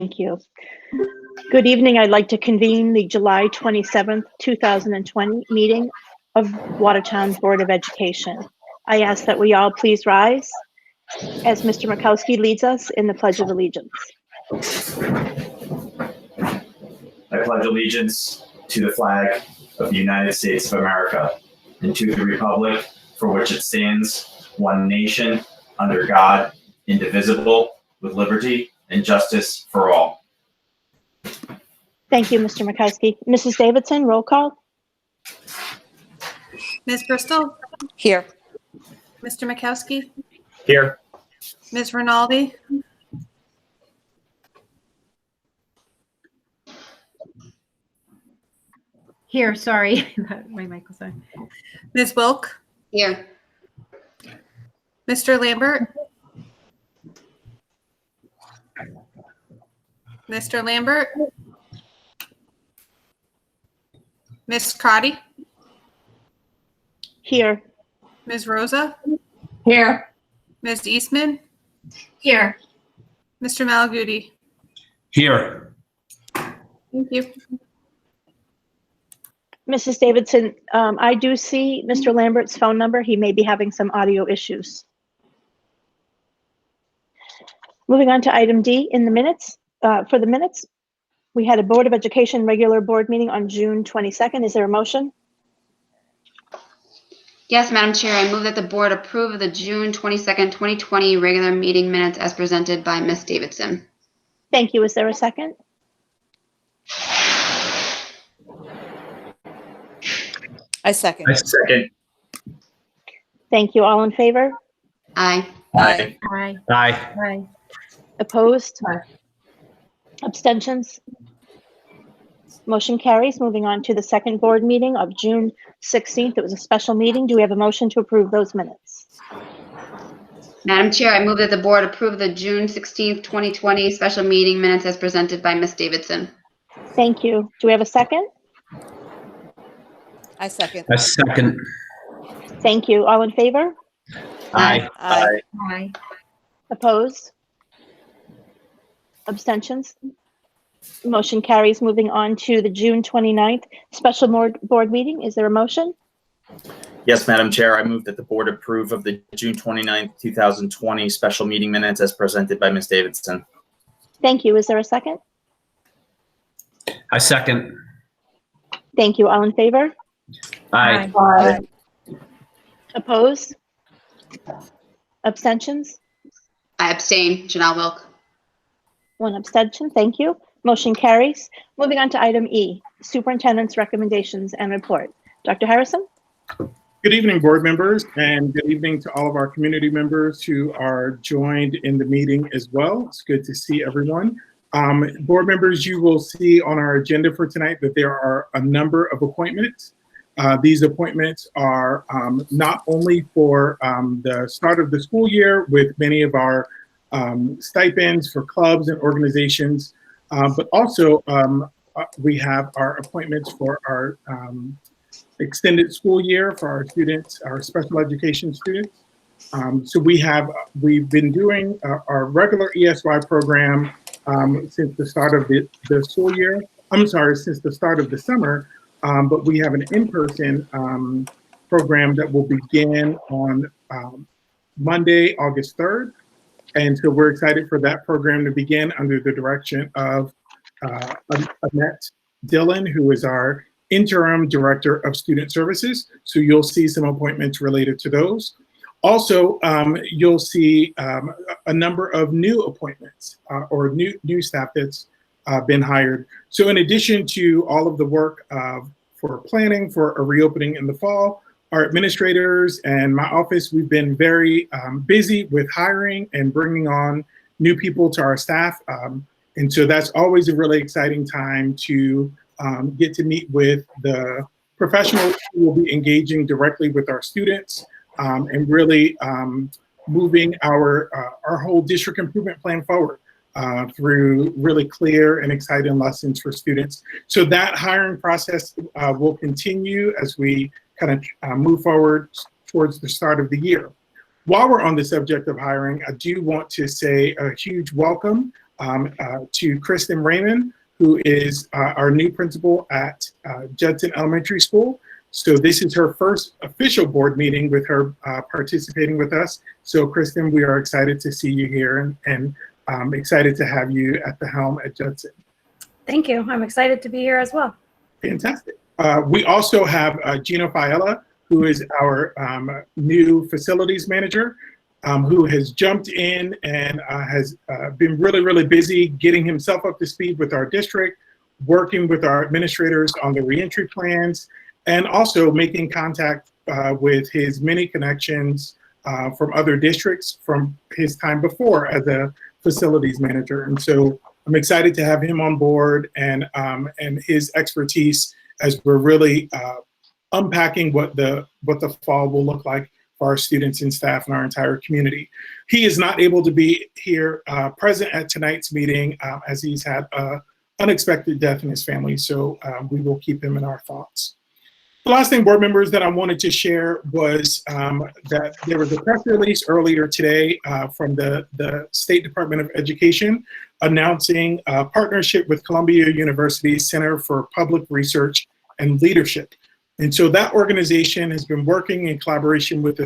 Thank you. Good evening. I'd like to convene the July 27th, 2020 meeting of Watertown Board of Education. I ask that we all please rise as Mr. Makowski leads us in the Pledge of Allegiance. I pledge allegiance to the flag of the United States of America and to the republic for which it stands, one nation, under God, indivisible, with liberty and justice for all. Thank you, Mr. Makowski. Mrs. Davidson, roll call. Ms. Bristol? Here. Mr. Makowski? Here. Ms. Rinaldi? Here, sorry. My mic was on. Ms. Wilk? Here. Mr. Lambert? Mr. Lambert? Ms. Crotty? Here. Ms. Rosa? Here. Ms. Eastman? Here. Mr. Malaguti? Here. Thank you. Mrs. Davidson, I do see Mr. Lambert's phone number. He may be having some audio issues. Moving on to item D in the minutes. For the minutes, we had a Board of Education regular board meeting on June 22nd. Is there a motion? Yes, Madam Chair, I move that the board approve of the June 22nd, 2020 regular meeting minutes as presented by Ms. Davidson. Thank you. Is there a second? I second. I second. Thank you. All in favor? Aye. Aye. Aye. Aye. Aye. Opposed? Abstentions? Motion carries. Moving on to the second board meeting of June 16th. It was a special meeting. Do we have a motion to approve those minutes? Madam Chair, I move that the board approve the June 16th, 2020 special meeting minutes as presented by Ms. Davidson. Thank you. Do we have a second? I second. I second. Thank you. All in favor? Aye. Aye. Aye. Opposed? Abstentions? Motion carries. Moving on to the June 29th special board meeting. Is there a motion? Yes, Madam Chair, I move that the board approve of the June 29th, 2020 special meeting minutes as presented by Ms. Davidson. Thank you. Is there a second? I second. Thank you. All in favor? Aye. Aye. Opposed? Abstentions? I abstain. Janelle Wilk. One abstention. Thank you. Motion carries. Moving on to item E, Superintendent's recommendations and report. Dr. Harrison? Good evening, board members, and good evening to all of our community members who are joined in the meeting as well. It's good to see everyone. Board members, you will see on our agenda for tonight that there are a number of appointments. These appointments are not only for the start of the school year with many of our stipends for clubs and organizations, but also we have our appointments for our extended school year for our students, our special education students. So we've been doing our regular ESY program since the start of the school year. I'm sorry, since the start of the summer, but we have an in-person program that will begin on Monday, August 3rd. And so we're excited for that program to begin under the direction of Annette Dillon, who is our Interim Director of Student Services. So you'll see some appointments related to those. Also, you'll see a number of new appointments or new staff that's been hired. So in addition to all of the work for planning for a reopening in the fall, our administrators and my office, we've been very busy with hiring and bringing on new people to our staff. And so that's always a really exciting time to get to meet with the professionals who will be engaging directly with our students and really moving our whole district improvement plan forward through really clear and exciting lessons for students. So that hiring process will continue as we kind of move forward towards the start of the year. While we're on the subject of hiring, I do want to say a huge welcome to Kristen Raymond, who is our new principal at Judson Elementary School. So this is her first official board meeting with her participating with us. So Kristen, we are excited to see you here and excited to have you at the helm at Judson. Thank you. I'm excited to be here as well. Fantastic. We also have Gino Fiella, who is our new facilities manager, who has jumped in and has been really, really busy getting himself up to speed with our district, working with our administrators on the reentry plans, and also making contact with his many connections from other districts from his time before as a facilities manager. And so I'm excited to have him on board and his expertise as we're really unpacking what the fall will look like for our students and staff and our entire community. He is not able to be here present at tonight's meeting as he's had an unexpected death in his family. So we will keep him in our thoughts. The last thing, board members, that I wanted to share was that there was a press release earlier today from the State Department of Education announcing a partnership with Columbia University's Center for Public Research and Leadership. And so that organization has been working in collaboration with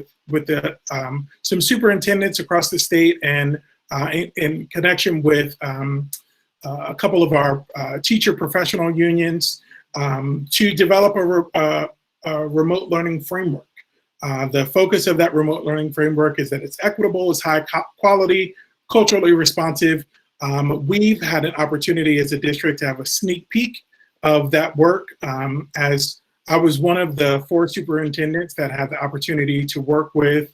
some superintendents across the state and in connection with a couple of our teacher professional unions to develop a remote learning framework. The focus of that remote learning framework is that it's equitable, it's high quality, culturally responsive. We've had an opportunity as a district to have a sneak peek of that work as I was one of the 4 superintendents that had the opportunity to work with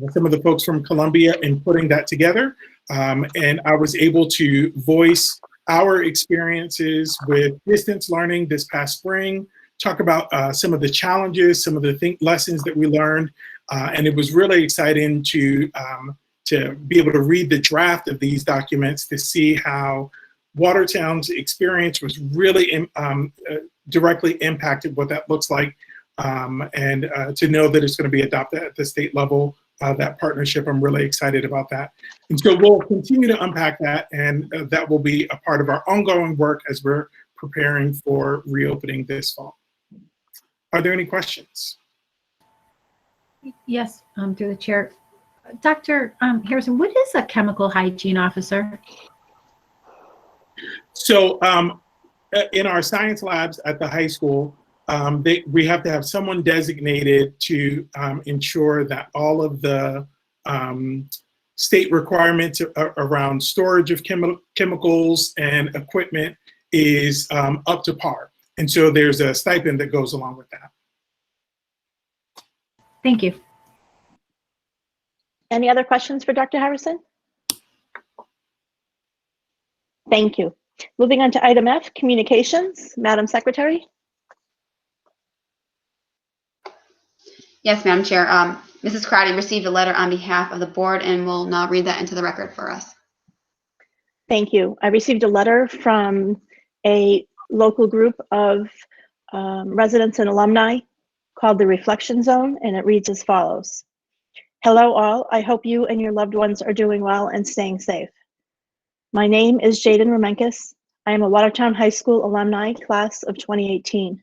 some of the folks from Columbia in putting that together. And I was able to voice our experiences with distance learning this past spring, talk about some of the challenges, some of the lessons that we learned. And it was really exciting to be able to read the draft of these documents to see how Watertown's experience was really directly impacted what that looks like, and to know that it's going to be adopted at the state level, that partnership, I'm really excited about that. And so we'll continue to unpack that, and that will be a part of our ongoing work as we're preparing for reopening this fall. Are there any questions? Yes, through the chair. Dr. Harrison, what is a chemical hygiene officer? So in our science labs at the high school, we have to have someone designated to ensure that all of the state requirements around storage of chemicals and equipment is up to par. And so there's a stipend that goes along with that. Thank you. Any other questions for Dr. Harrison? Thank you. Moving on to item F, communications. Madam Secretary. Yes, Madam Chair. Mrs. Crowdy received a letter on behalf of the board and will now read that into the record for us. Thank you. I received a letter from a local group of residents and alumni called the Reflection Zone, and it reads as follows. Hello all, I hope you and your loved ones are doing well and staying safe. My name is Jaden Romenkis. I am a Watertown High School alumni class of 2018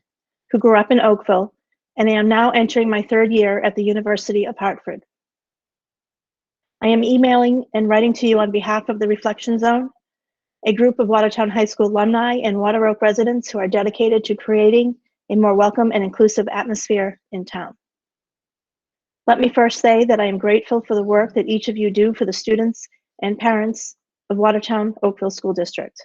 who grew up in Oakville, and I am now entering my 3rd year at the University of Hartford. I am emailing and writing to you on behalf of the Reflection Zone, a group of Watertown High School alumni and Water Oak residents who are dedicated to creating a more welcome and inclusive atmosphere in town. Let me first say that I am grateful for the work that each of you do for the students and parents of Watertown Oakville School District.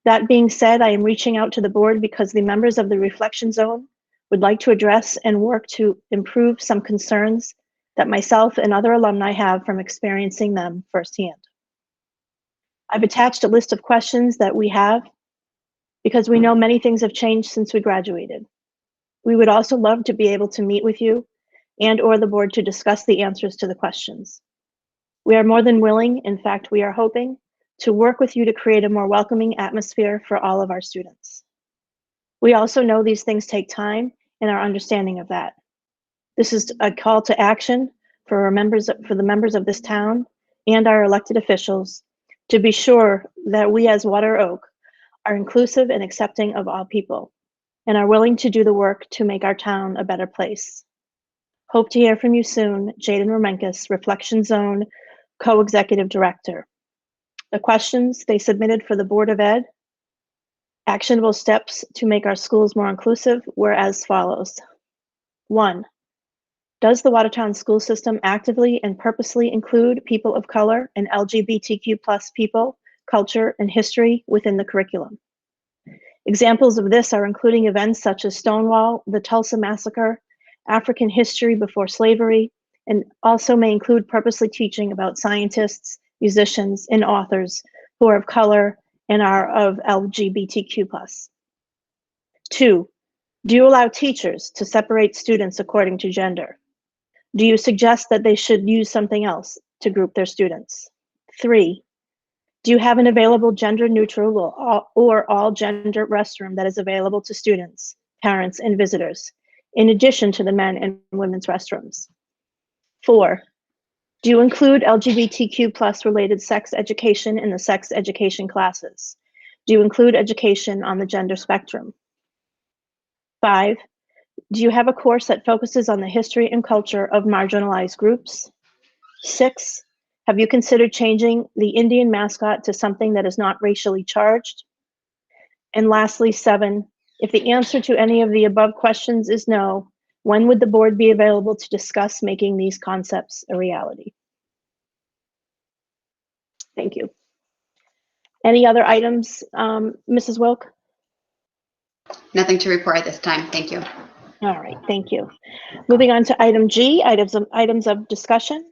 That being said, I am reaching out to the board because the members of the Reflection Zone would like to address and work to improve some concerns that myself and other alumni have from experiencing them firsthand. I've attached a list of questions that we have because we know many things have changed since we graduated. We would also love to be able to meet with you and/or the board to discuss the answers to the questions. We are more than willing, in fact, we are hoping, to work with you to create a more welcoming atmosphere for all of our students. We also know these things take time and our understanding of that. This is a call to action for the members of this town and our elected officials to be sure that we as Water Oak are inclusive and accepting of all people and are willing to do the work to make our town a better place. Hope to hear from you soon, Jaden Romenkis, Reflection Zone Co-Executive Director. The questions they submitted for the Board of Ed, actionable steps to make our schools more inclusive, were as follows. 1, does the Watertown school system actively and purposely include people of color and LGBTQ+ people, culture, and history within the curriculum? Examples of this are including events such as Stonewall, the Tulsa Massacre, African history before slavery, and also may include purposely teaching about scientists, musicians, and authors who are of color and are of LGBTQ+. 2, do you allow teachers to separate students according to gender? Do you suggest that they should use something else to group their students? 3, do you have an available gender-neutral or all-gender restroom that is available to students, parents, and visitors, in addition to the men and women's restrooms? 4, do you include LGBTQ+ related sex education in the sex education classes? Do you include education on the gender spectrum? 5, do you have a course that focuses on the history and culture of marginalized groups? 6, have you considered changing the Indian mascot to something that is not racially charged? And lastly, 7, if the answer to any of the above questions is no, when would the board be available to discuss making these concepts a reality? Thank you. Any other items, Mrs. Wilk? Nothing to report at this time. Thank you. All right, thank you. Moving on to item G, items of discussion.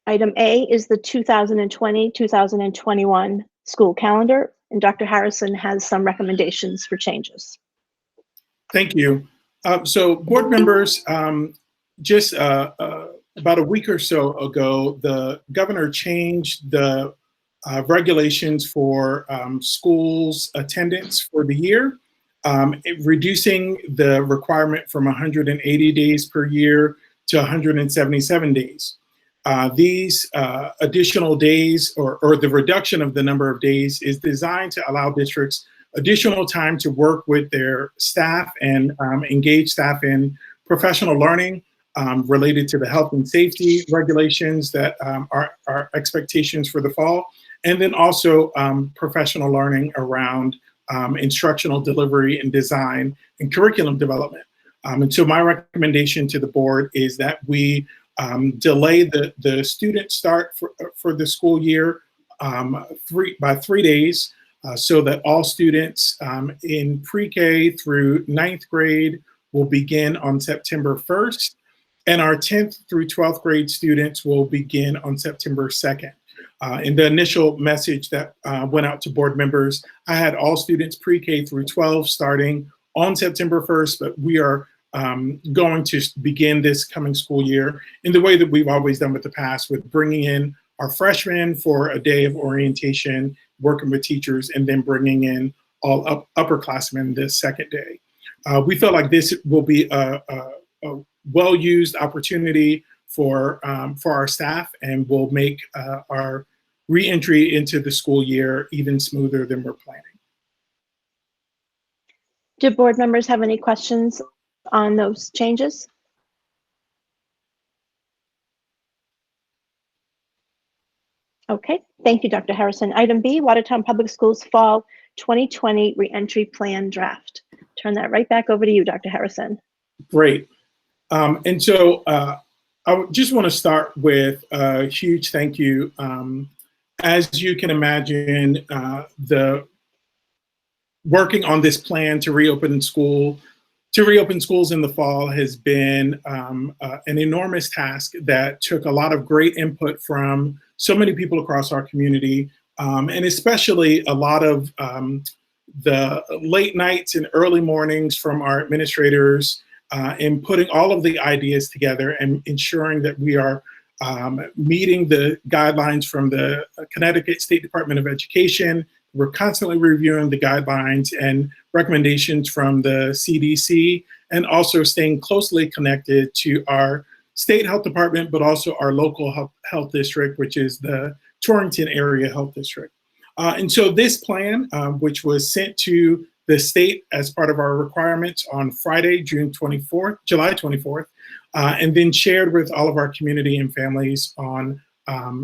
Item A is the 2020-2021 school calendar, and Dr. Harrison has some recommendations for changes. Thank you. So board members, just about a week or so ago, the governor changed the regulations for schools attendance for the year, reducing the requirement from 180 days per year to 177 days. These additional days, or the reduction of the number of days, is designed to allow districts additional time to work with their staff and engage staff in professional learning related to the health and safety regulations that are expectations for the fall, and then also professional learning around instructional delivery and design and curriculum development. And so my recommendation to the board is that we delay the student start for the school year by 3 days, so that all students in pre-K through 9th grade will begin on September 1st, and our 10th through 12th grade students will begin on September 2nd. In the initial message that went out to board members, I had all students pre-K through 12 starting on September 1st, but we are going to begin this coming school year in the way that we've always done with the past, with bringing in our freshmen for a day of orientation, working with teachers, and then bringing in all upperclassmen the second day. We feel like this will be a well-used opportunity for our staff, and will make our re-entry into the school year even smoother than we're planning. Do board members have any questions on those changes? Okay, thank you, Dr. Harrison. Item B, Watertown Public Schools Fall 2020 Reentry Plan Draft. Turn that right back over to you, Dr. Harrison. Great. And so I just want to start with a huge thank you. As you can imagine, the working on this plan to reopen schools in the fall has been an enormous task that took a lot of great input from so many people across our community, and especially a lot of the late nights and early mornings from our administrators in putting all of the ideas together and ensuring that we are meeting the guidelines from the Connecticut State Department of Education. We're constantly reviewing the guidelines and recommendations from the CDC, and also staying closely connected to our state health department, but also our local health district, which is the Torrington Area Health District. And so this plan, which was sent to the state as part of our requirements on Friday, July 24th, and then shared with all of our community and families on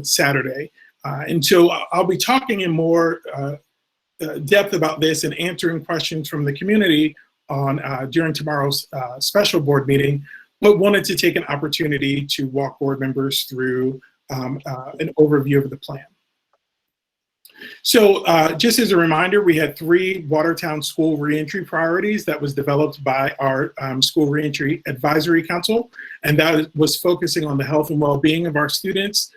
Saturday. And so I'll be talking in more depth about this and answering questions from the community on during tomorrow's special board meeting, but wanted to take an opportunity to walk board members through an overview of the plan. So just as a reminder, we had 3 Watertown school reentry priorities that was developed by our School Reentry Advisory Council, and that was focusing on the health and well-being of our students,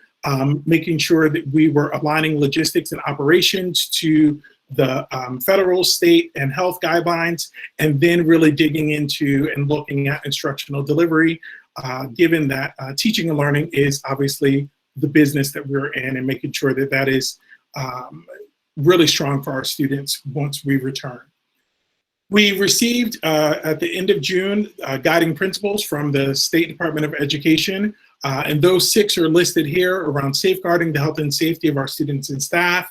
making sure that we were aligning logistics and operations to the federal, state, and health guidelines, and then really digging into and looking at instructional delivery, given that teaching and learning is obviously the business that we're in, and making sure that that is really strong for our students once we return. We received at the end of June guiding principles from the State Department of Education, and those 6 are listed here around safeguarding the health and safety of our students and staff,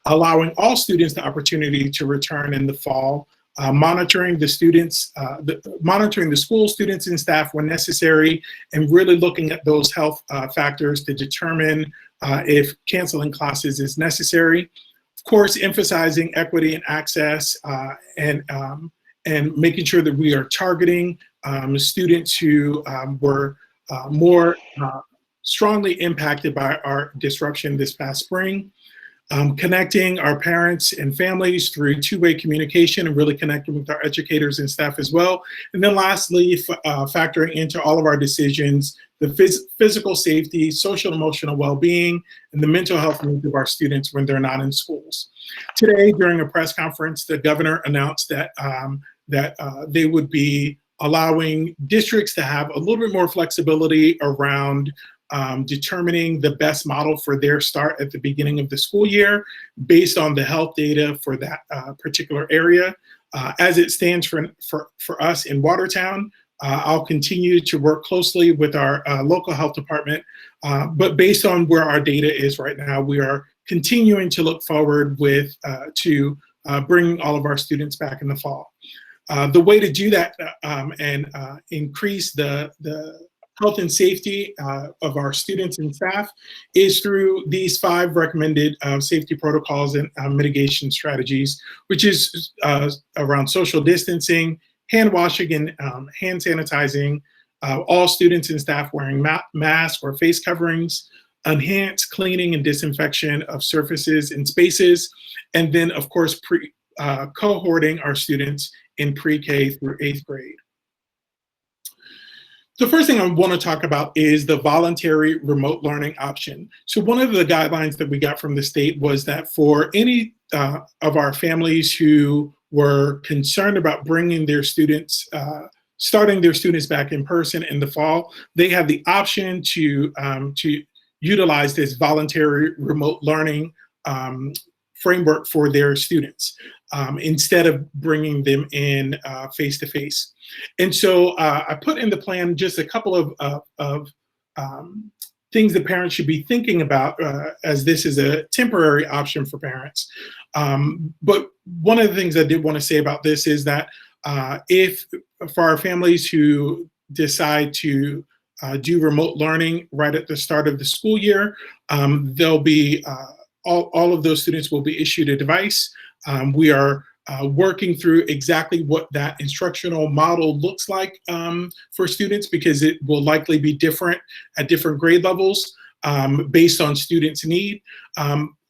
allowing all students the opportunity to return in the fall, monitoring the students, monitoring the school students and staff when necessary, and really looking at those health factors to determine if canceling classes is necessary. Of course, emphasizing equity and access, and making sure that we are targeting students who were more strongly impacted by our disruption this past spring. Connecting our parents and families through two-way communication and really connecting with our educators and staff as well. And then lastly, factoring into all of our decisions, the physical safety, social and emotional well-being, and the mental health needs of our students when they're not in schools. Today, during a press conference, the governor announced that, they would be allowing districts to have a little bit more flexibility around determining the best model for their start at the beginning of the school year based on the health data for that particular area. As it stands for us in Watertown, I'll continue to work closely with our local health department, but based on where our data is right now, we are continuing to look forward with to bringing all of our students back in the fall. The way to do that and increase the health and safety of our students and staff is through these 5 recommended safety protocols and mitigation strategies, which is around social distancing, hand washing and hand sanitizing, all students and staff wearing masks or face coverings, enhanced cleaning and disinfection of surfaces and spaces, and then of course cohorting our students in pre-K through 8th grade. The first thing I want to talk about is the voluntary remote learning option. So one of the guidelines that we got from the state was that for any of our families who were concerned about bringing their students, starting their students back in person in the fall, they have the option to utilize this voluntary remote learning framework for their students instead of bringing them in face-to-face. And so I put in the plan just a couple of things that parents should be thinking about as this is a temporary option for parents. But one of the things I did want to say about this is that if for our families who decide to do remote learning right at the start of the school year, they'll be all of those students will be issued a device. We are working through exactly what that instructional model looks like for students, because it will likely be different at different grade levels based on students' need.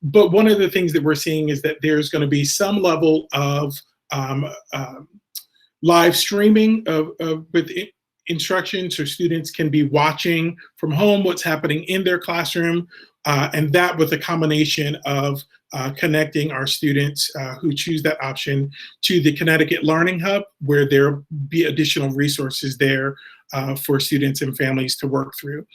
But one of the things that we're seeing is that there's going to be some level of live streaming with instruction, so students can be watching from home what's happening in their classroom, and that with a combination of connecting our students who choose that option to the Connecticut Learning Hub, where there'll be additional resources there for students and families to work through.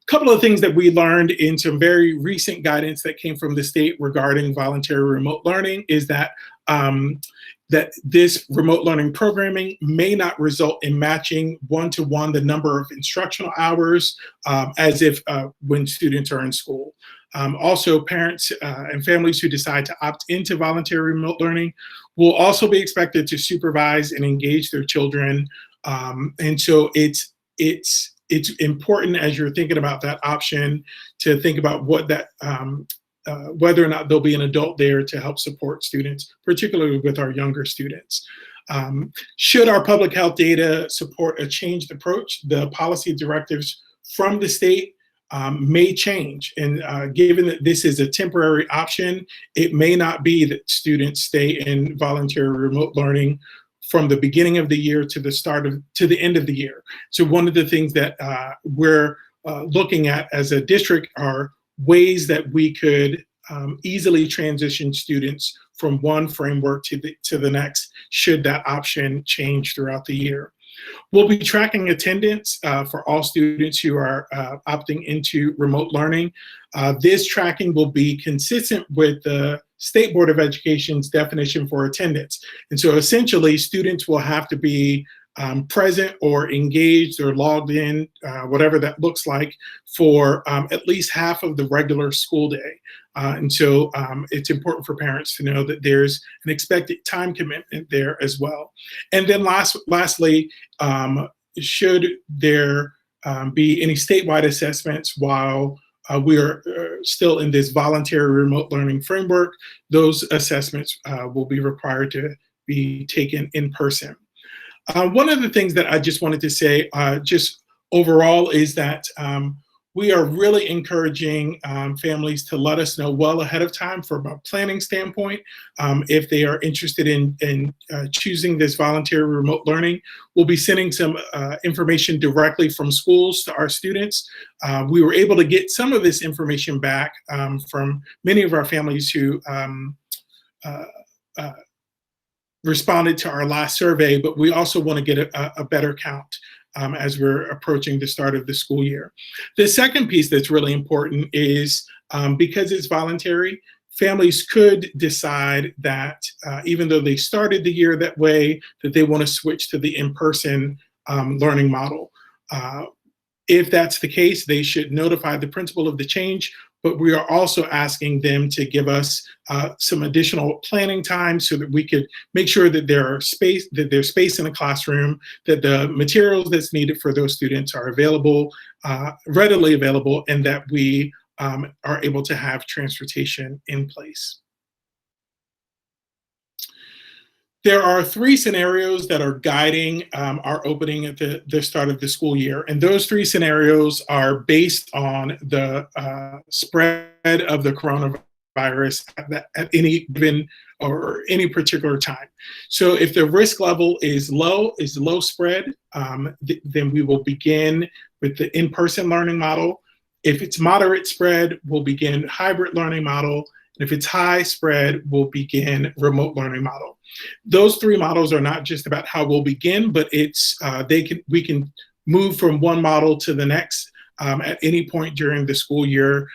Couple of things that we learned in some very recent guidance that came from the state regarding voluntary remote learning is that that this remote learning programming may not result in matching one-to-one the number of instructional hours as if when students are in school. Also, parents and families who decide to opt into voluntary remote learning will also be expected to supervise and engage their children. And so it's important as you're thinking about that option to think about what that whether or not there'll be an adult there to help support students, particularly with our younger students. Should our public health data support a changed approach, the policy directives from the state may change. And given that this is a temporary option, it may not be that students stay in voluntary remote learning from the beginning of the year to the end of the year. So one of the things that we're looking at as a district are ways that we could easily transition students from one framework to the next, should that option change throughout the year. We'll be tracking attendance for all students who are opting into remote learning. This tracking will be consistent with the State Board of Education's definition for attendance. And so essentially, students will have to be present or engaged or logged in, whatever that looks like, for at least half of the regular school day. And so it's important for parents to know that there's an expected time commitment there as well. And then lastly, should there be any statewide assessments while we are still in this voluntary remote learning framework, those assessments will be required to be taken in person. One of the things that I just wanted to say, just overall, is that we are really encouraging families to let us know well ahead of time from a planning standpoint if they are interested in choosing this voluntary remote learning. We'll be sending some information directly from schools to our students. We were able to get some of this information back from many of our families who responded to our last survey, but we also want to get a better count as we're approaching the start of the school year. The second piece that's really important is because it's voluntary, families could decide that even though they started the year that way, that they want to switch to the in-person learning model. If that's the case, they should notify the principal of the change, but we are also asking them to give us some additional planning time so that we could make sure that there's space in the classroom, that the materials that's needed for those students are available, readily available, and that we are able to have transportation in place. There are 3 scenarios that are guiding our opening at the start of the school year. And those 3 scenarios are based on the spread of the coronavirus at any given or any particular time. So if the risk level is low spread, then we will begin with the in-person learning model. If it's moderate spread, we'll begin hybrid learning model. And if it's high spread, we'll begin remote learning model. Those 3 models are not just about how we'll begin, but it's we can move from one model to the next at any point during the school year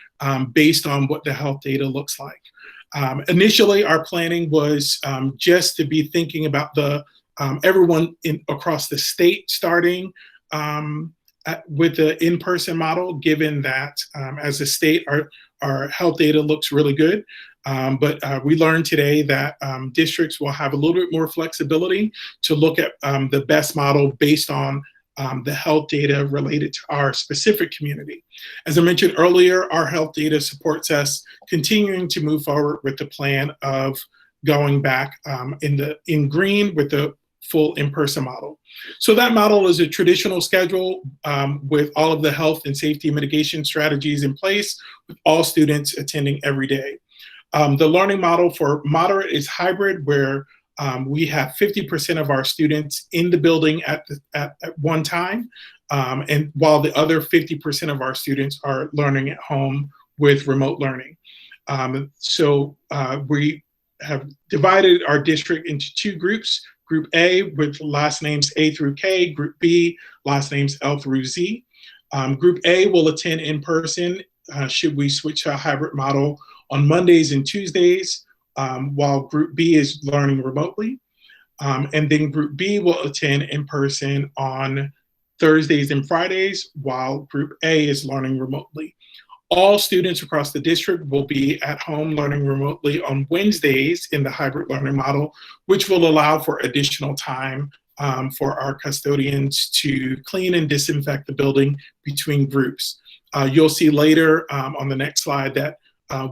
based on what the health data looks like. Initially, our planning was just to be thinking about everyone across the state starting with the in-person model, given that as a state, our health data looks really good. But we learned today that districts will have a little bit more flexibility to look at the best model based on the health data related to our specific community. As I mentioned earlier, our health data supports us continuing to move forward with the plan of going back in green with the full in-person model. So that model is a traditional schedule with all of the health and safety mitigation strategies in place, with all students attending every day. The learning model for moderate is hybrid, where we have 50% of our students in the building at one time, and while the other 50% of our students are learning at home with remote learning. So we have divided our district into 2 groups. Group A with last names A through K, Group B, last names L through Z. Group A will attend in person should we switch to a hybrid model on Mondays and Tuesdays, while Group B is learning remotely. And then Group B will attend in person on Thursdays and Fridays, while Group A is learning remotely. All students across the district will be at home learning remotely on Wednesdays in the hybrid learning model, which will allow for additional time for our custodians to clean and disinfect the building between groups. You'll see later on the next slide that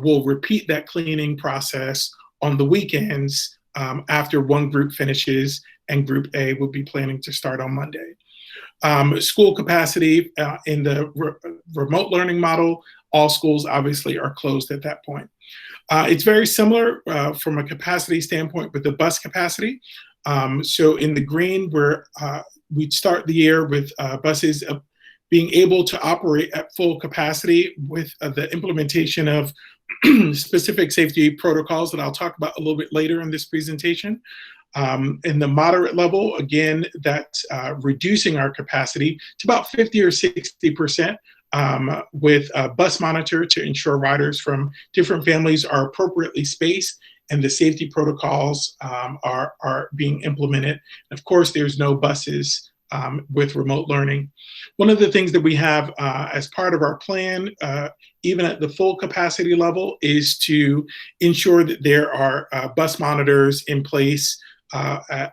we'll repeat that cleaning process on the weekends after one group finishes, and Group A will be planning to start on Monday. School capacity in the remote learning model, all schools obviously are closed at that point. It's very similar from a capacity standpoint with the bus capacity. So in the green, we'd start the year with buses being able to operate at full capacity with the implementation of specific safety protocols that I'll talk about a little bit later in this presentation. In the moderate level, again, that's reducing our capacity to about 50 or 60% with a bus monitor to ensure riders from different families are appropriately spaced and the safety protocols are being implemented. Of course, there's no buses with remote learning. One of the things that we have as part of our plan, even at the full capacity level, is to ensure that there are bus monitors in place at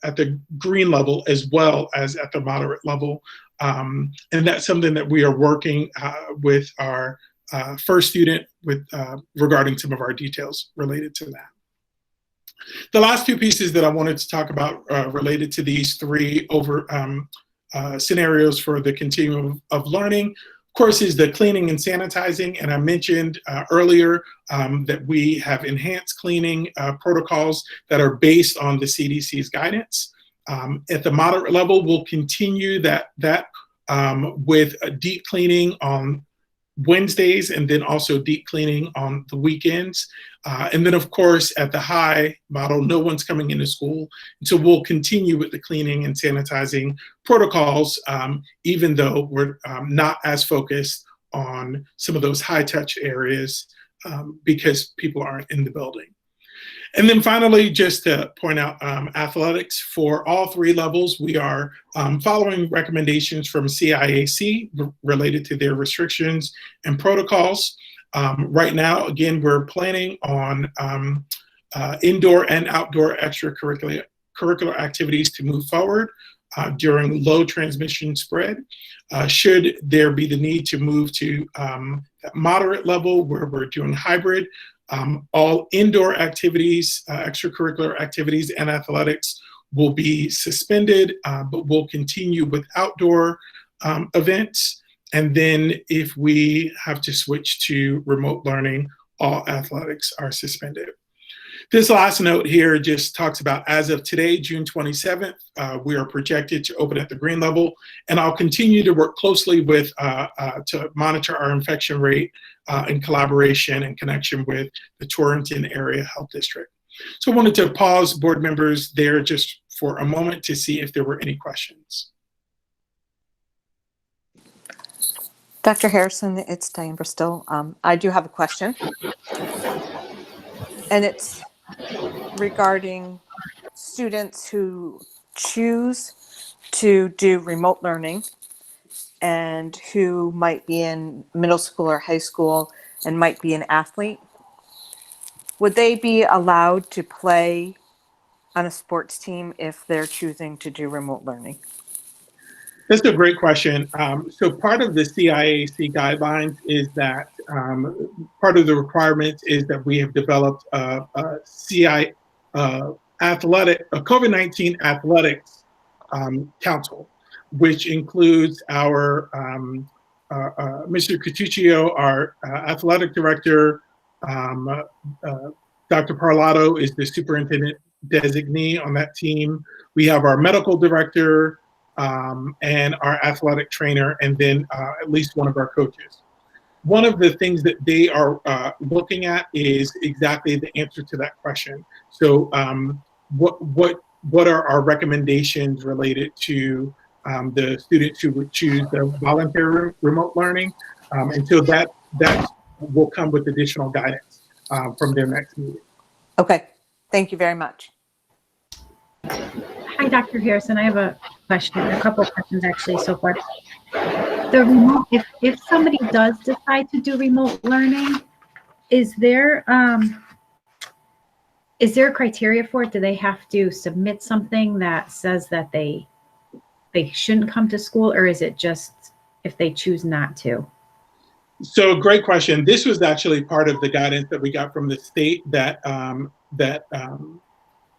the green level as well as at the moderate level. And that's something that we are working with our first student with regarding some of our details related to that. The last two pieces that I wanted to talk about related to these three scenarios for the continuum of learning, of course, is the cleaning and sanitizing. And I mentioned earlier that we have enhanced cleaning protocols that are based on the CDC's guidance. At the moderate level, we'll continue that with a deep cleaning on Wednesdays and then also deep cleaning on the weekends. And then, of course, at the high model, no one's coming into school. And so we'll continue with the cleaning and sanitizing protocols, even though we're not as focused on some of those high touch areas because people aren't in the building. And then finally, just to point out athletics for all three levels, we are following recommendations from CIAC related to their restrictions and protocols. Right now, again, we're planning on indoor and outdoor extracurricular activities to move forward during low transmission spread. Should there be the need to move to that moderate level where we're doing hybrid, all indoor activities, extracurricular activities, and athletics will be suspended, but we'll continue with outdoor events. And then if we have to switch to remote learning, all athletics are suspended. This last note here just talks about, as of today, June 27th, we are projected to open at the green level, and I'll continue to work closely with to monitor our infection rate in collaboration and connection with the Torrington Area Health District. So I wanted to pause, board members, there just for a moment to see if there were any questions. Dr. Harrison, it's Diane Bristol. I do have a question, and it's regarding students who choose to do remote learning and who might be in middle school or high school and might be an athlete. Would they be allowed to play on a sports team if they're choosing to do remote learning? That's a great question. So part of the CIAC guidelines is that part of the requirements is that we have developed a COVID-19 athletics council, which includes our Mr. Catuccio, our athletic director. Dr. Parlato is the superintendent designee on that team. We have our medical director, and our athletic trainer, and then at least one of our coaches. One of the things that they are looking at is exactly the answer to that question. So what are our recommendations related to the students who would choose the voluntary remote learning? And so that will come with additional guidance from their next meeting. Okay, thank you very much. Hi, Dr. Harrison. I have a question, a couple of questions actually so far. the remote, if somebody does decide to do remote learning, is there a criteria for it? Do they have to submit something that says that they shouldn't come to school, or is it just if they choose not to? So great question. This was actually part of the guidance that we got from the state that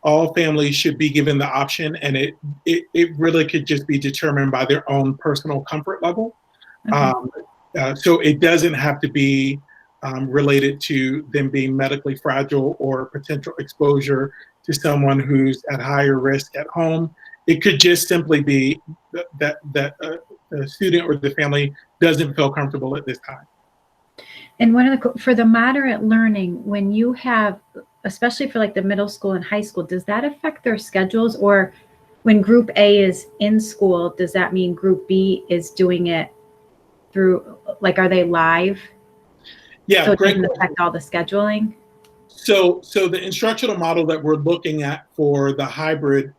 all families should be given the option, and it really could just be determined by their own personal comfort level. Okay. So it doesn't have to be related to them being medically fragile or potential exposure to someone who's at higher risk at home. It could just simply be that the student or the family doesn't feel comfortable at this time. And for the moderate learning, when you have, especially for like the middle school and high school, does that affect their schedules? Or when group A is in school, does that mean group B is doing it through, like, are they live? Yeah, so it great. doesn't affect all the scheduling? So the instructional model that we're looking at for the hybrid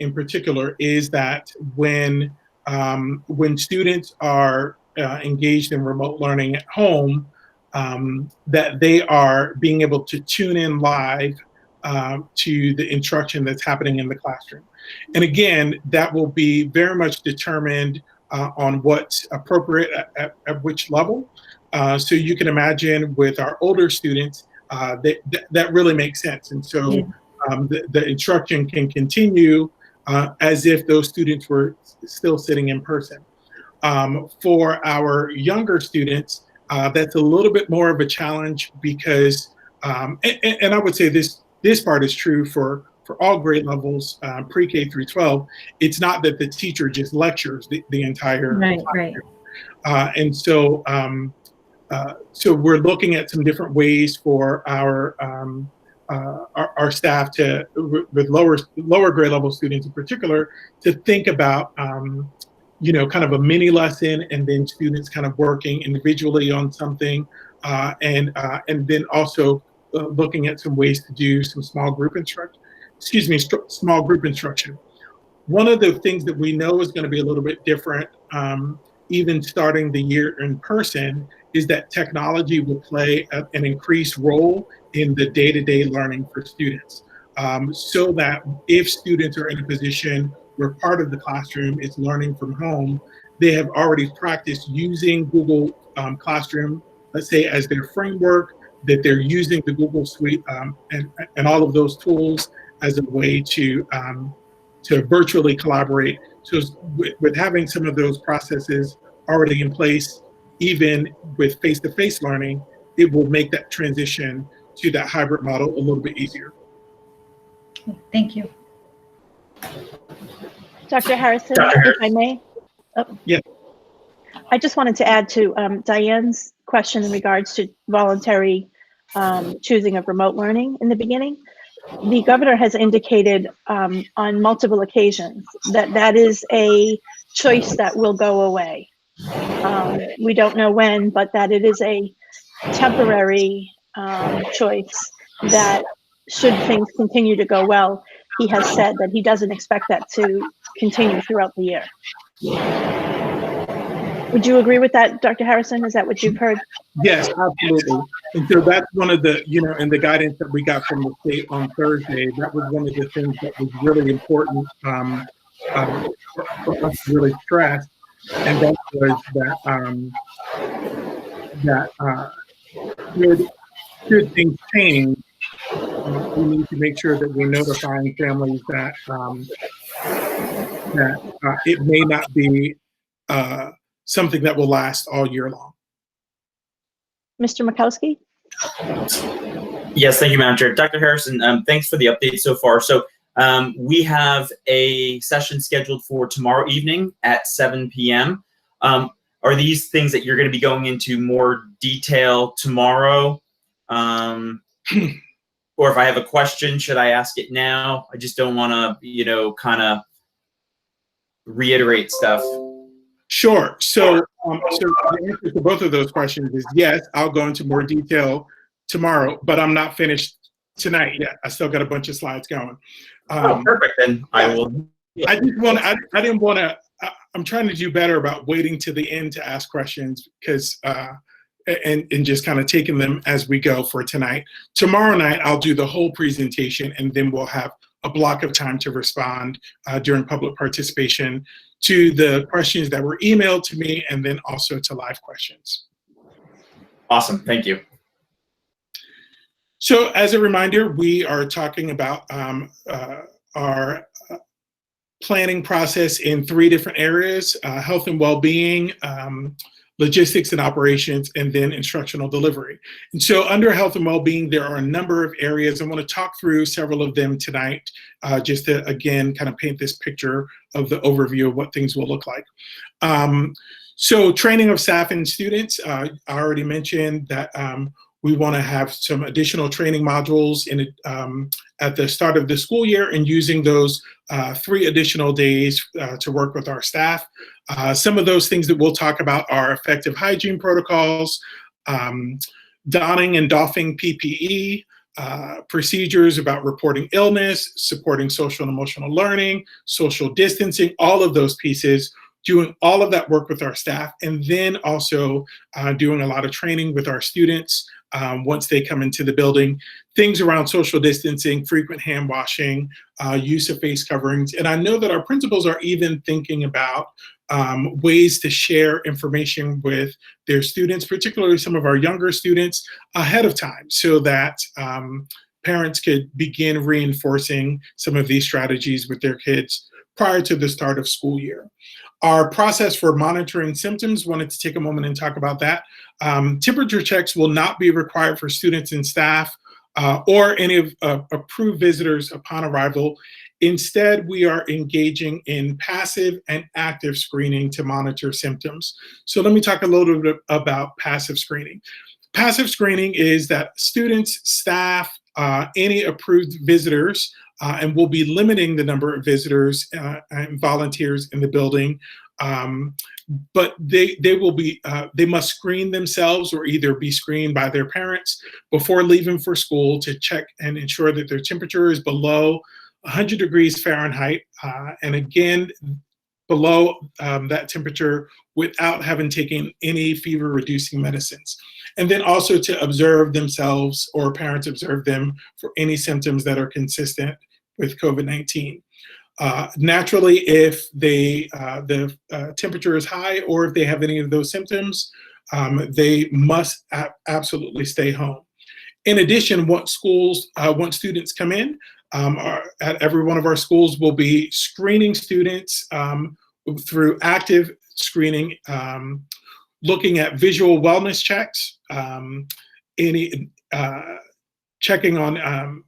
in particular is that when students are engaged in remote learning at home, that they are being able to tune in live to the instruction that's happening in the classroom. And again, that will be very much determined on what's appropriate at which level. So you can imagine with our older students, that really makes sense. And so the instruction can continue as if those students were still sitting in person. For our younger students, that's a little bit more of a challenge because, and I would say this part is true for all grade levels, pre-K through 12. It's not that the teacher just lectures the entire Right. and so so we're looking at some different ways for our staff to, with lower grade level students in particular, to think about kind of a mini lesson, and then students kind of working individually on something, and then also looking at some ways to do some small group instruction. One of the things that we know is going to be a little bit different, even starting the year in person, is that technology will play an increased role in the day-to-day learning for students. So that if students are in a position where part of the classroom is learning from home, they have already practiced using Google Classroom, let's say, as their framework, that they're using the Google Suite and all of those tools as a way to virtually collaborate. So with having some of those processes already in place, even with face-to-face learning, it will make that transition to that hybrid model a little bit easier. Thank you. Dr. Harrison, if I may. Oh. Yeah. I just wanted to add to Diane's question in regards to voluntary choosing of remote learning in the beginning. The governor has indicated on multiple occasions that is a choice that will go away. We don't know when, but that it is a temporary choice that, should things continue to go well, he has said that he doesn't expect that to continue throughout the year. Would you agree with that, Dr. Harrison? Is that what you've heard? Yes, absolutely. And so that's one of the, in the guidance that we got from the state on Thursday, that was one of the things that was really important for us to really stress. And that was that should things change, we need to make sure that we're notifying families that it may not be something that will last all year long. Mr. Makowski? Yes, thank you, Madam Chair. Dr. Harrison, thanks for the update so far. So we have a session scheduled for tomorrow evening at 7 p.m. Are these things that you're going to be going into more detail tomorrow? Or if I have a question, should I ask it now? I just don't want to, kind of reiterate stuff. Sure. So the answer to both of those questions is yes, I'll go into more detail tomorrow, but I'm not finished tonight yet. I still got a bunch of slides going. Perfect. Then I will. I didn't want to. I'm trying to do better about waiting to the end to ask questions because and just kind of taking them as we go for tonight. Tomorrow night, I'll do the whole presentation, and then we'll have a block of time to respond during public participation to the questions that were emailed to me, and then also to live questions. Awesome. Thank you. So as a reminder, we are talking about our planning process in 3 different areas: health and well-being, logistics and operations, and then instructional delivery. And so under health and well-being, there are a number of areas. I want to talk through several of them tonight, just to, again, kind of paint this picture of the overview of what things will look like. So training of staff and students, I already mentioned that we want to have some additional training modules in at the start of the school year, and using those 3 additional days to work with our staff. Some of those things that we'll talk about are effective hygiene protocols, donning and doffing PPE, procedures about reporting illness, supporting social and emotional learning, social distancing, all of those pieces, doing all of that work with our staff, and then also doing a lot of training with our students once they come into the building. Things around social distancing, frequent hand washing, use of face coverings. And I know that our principals are even thinking about ways to share information with their students, particularly some of our younger students, ahead of time, so that parents could begin reinforcing some of these strategies with their kids prior to the start of school year. Our process for monitoring symptoms, wanted to take a moment and talk about that. Temperature checks will not be required for students and staff or any of approved visitors upon arrival. Instead, we are engaging in passive and active screening to monitor symptoms. So let me talk a little bit about passive screening. Passive screening is that students, staff, any approved visitors, and we'll be limiting the number of visitors and volunteers in the building, but they will be they must screen themselves or either be screened by their parents before leaving for school to check and ensure that their temperature is below 100 degrees Fahrenheit, and again below that temperature without having taken any fever reducing medicines. And then also to observe themselves, or parents observe them, for any symptoms that are consistent with COVID-19. Naturally, if the temperature is high, or if they have any of those symptoms, they must absolutely stay home. In addition, once students come in, at every one of our schools, we'll be screening students through active screening, looking at visual wellness checks, checking on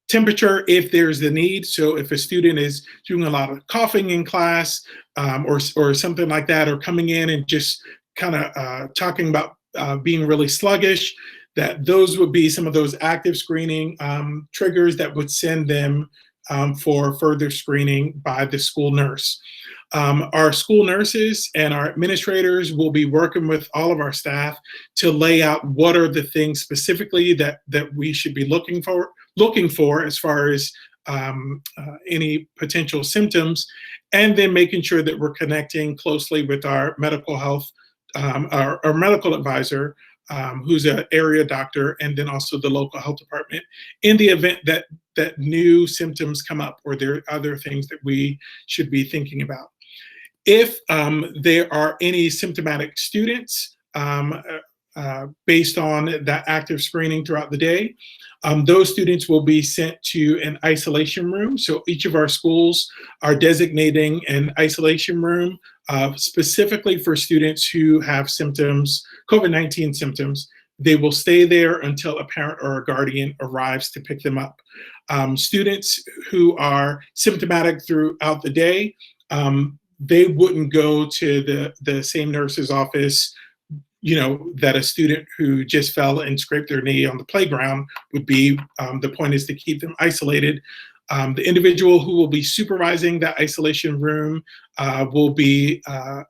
temperature if there's the need. So if a student is doing a lot of coughing in class, or something like that, or coming in and just kind of talking about being really sluggish, that those would be some of those active screening triggers that would send them for further screening by the school nurse. Our school nurses and our administrators will be working with all of our staff to lay out what are the things specifically that we should be looking for as far as any potential symptoms, and then making sure that we're connecting closely with our medical health, our medical advisor, who's an area doctor, and then also the local health department, in the event that new symptoms come up or there are other things that we should be thinking about. If there are any symptomatic students, based on that active screening throughout the day, those students will be sent to an isolation room. So each of our schools are designating an isolation room specifically for students who have symptoms, COVID-19 symptoms. They will stay there until a parent or a guardian arrives to pick them up. Students who are symptomatic throughout the day, they wouldn't go to the same nurse's office, that a student who just fell and scraped their knee on the playground would be. The point is to keep them isolated. The individual who will be supervising that isolation room will be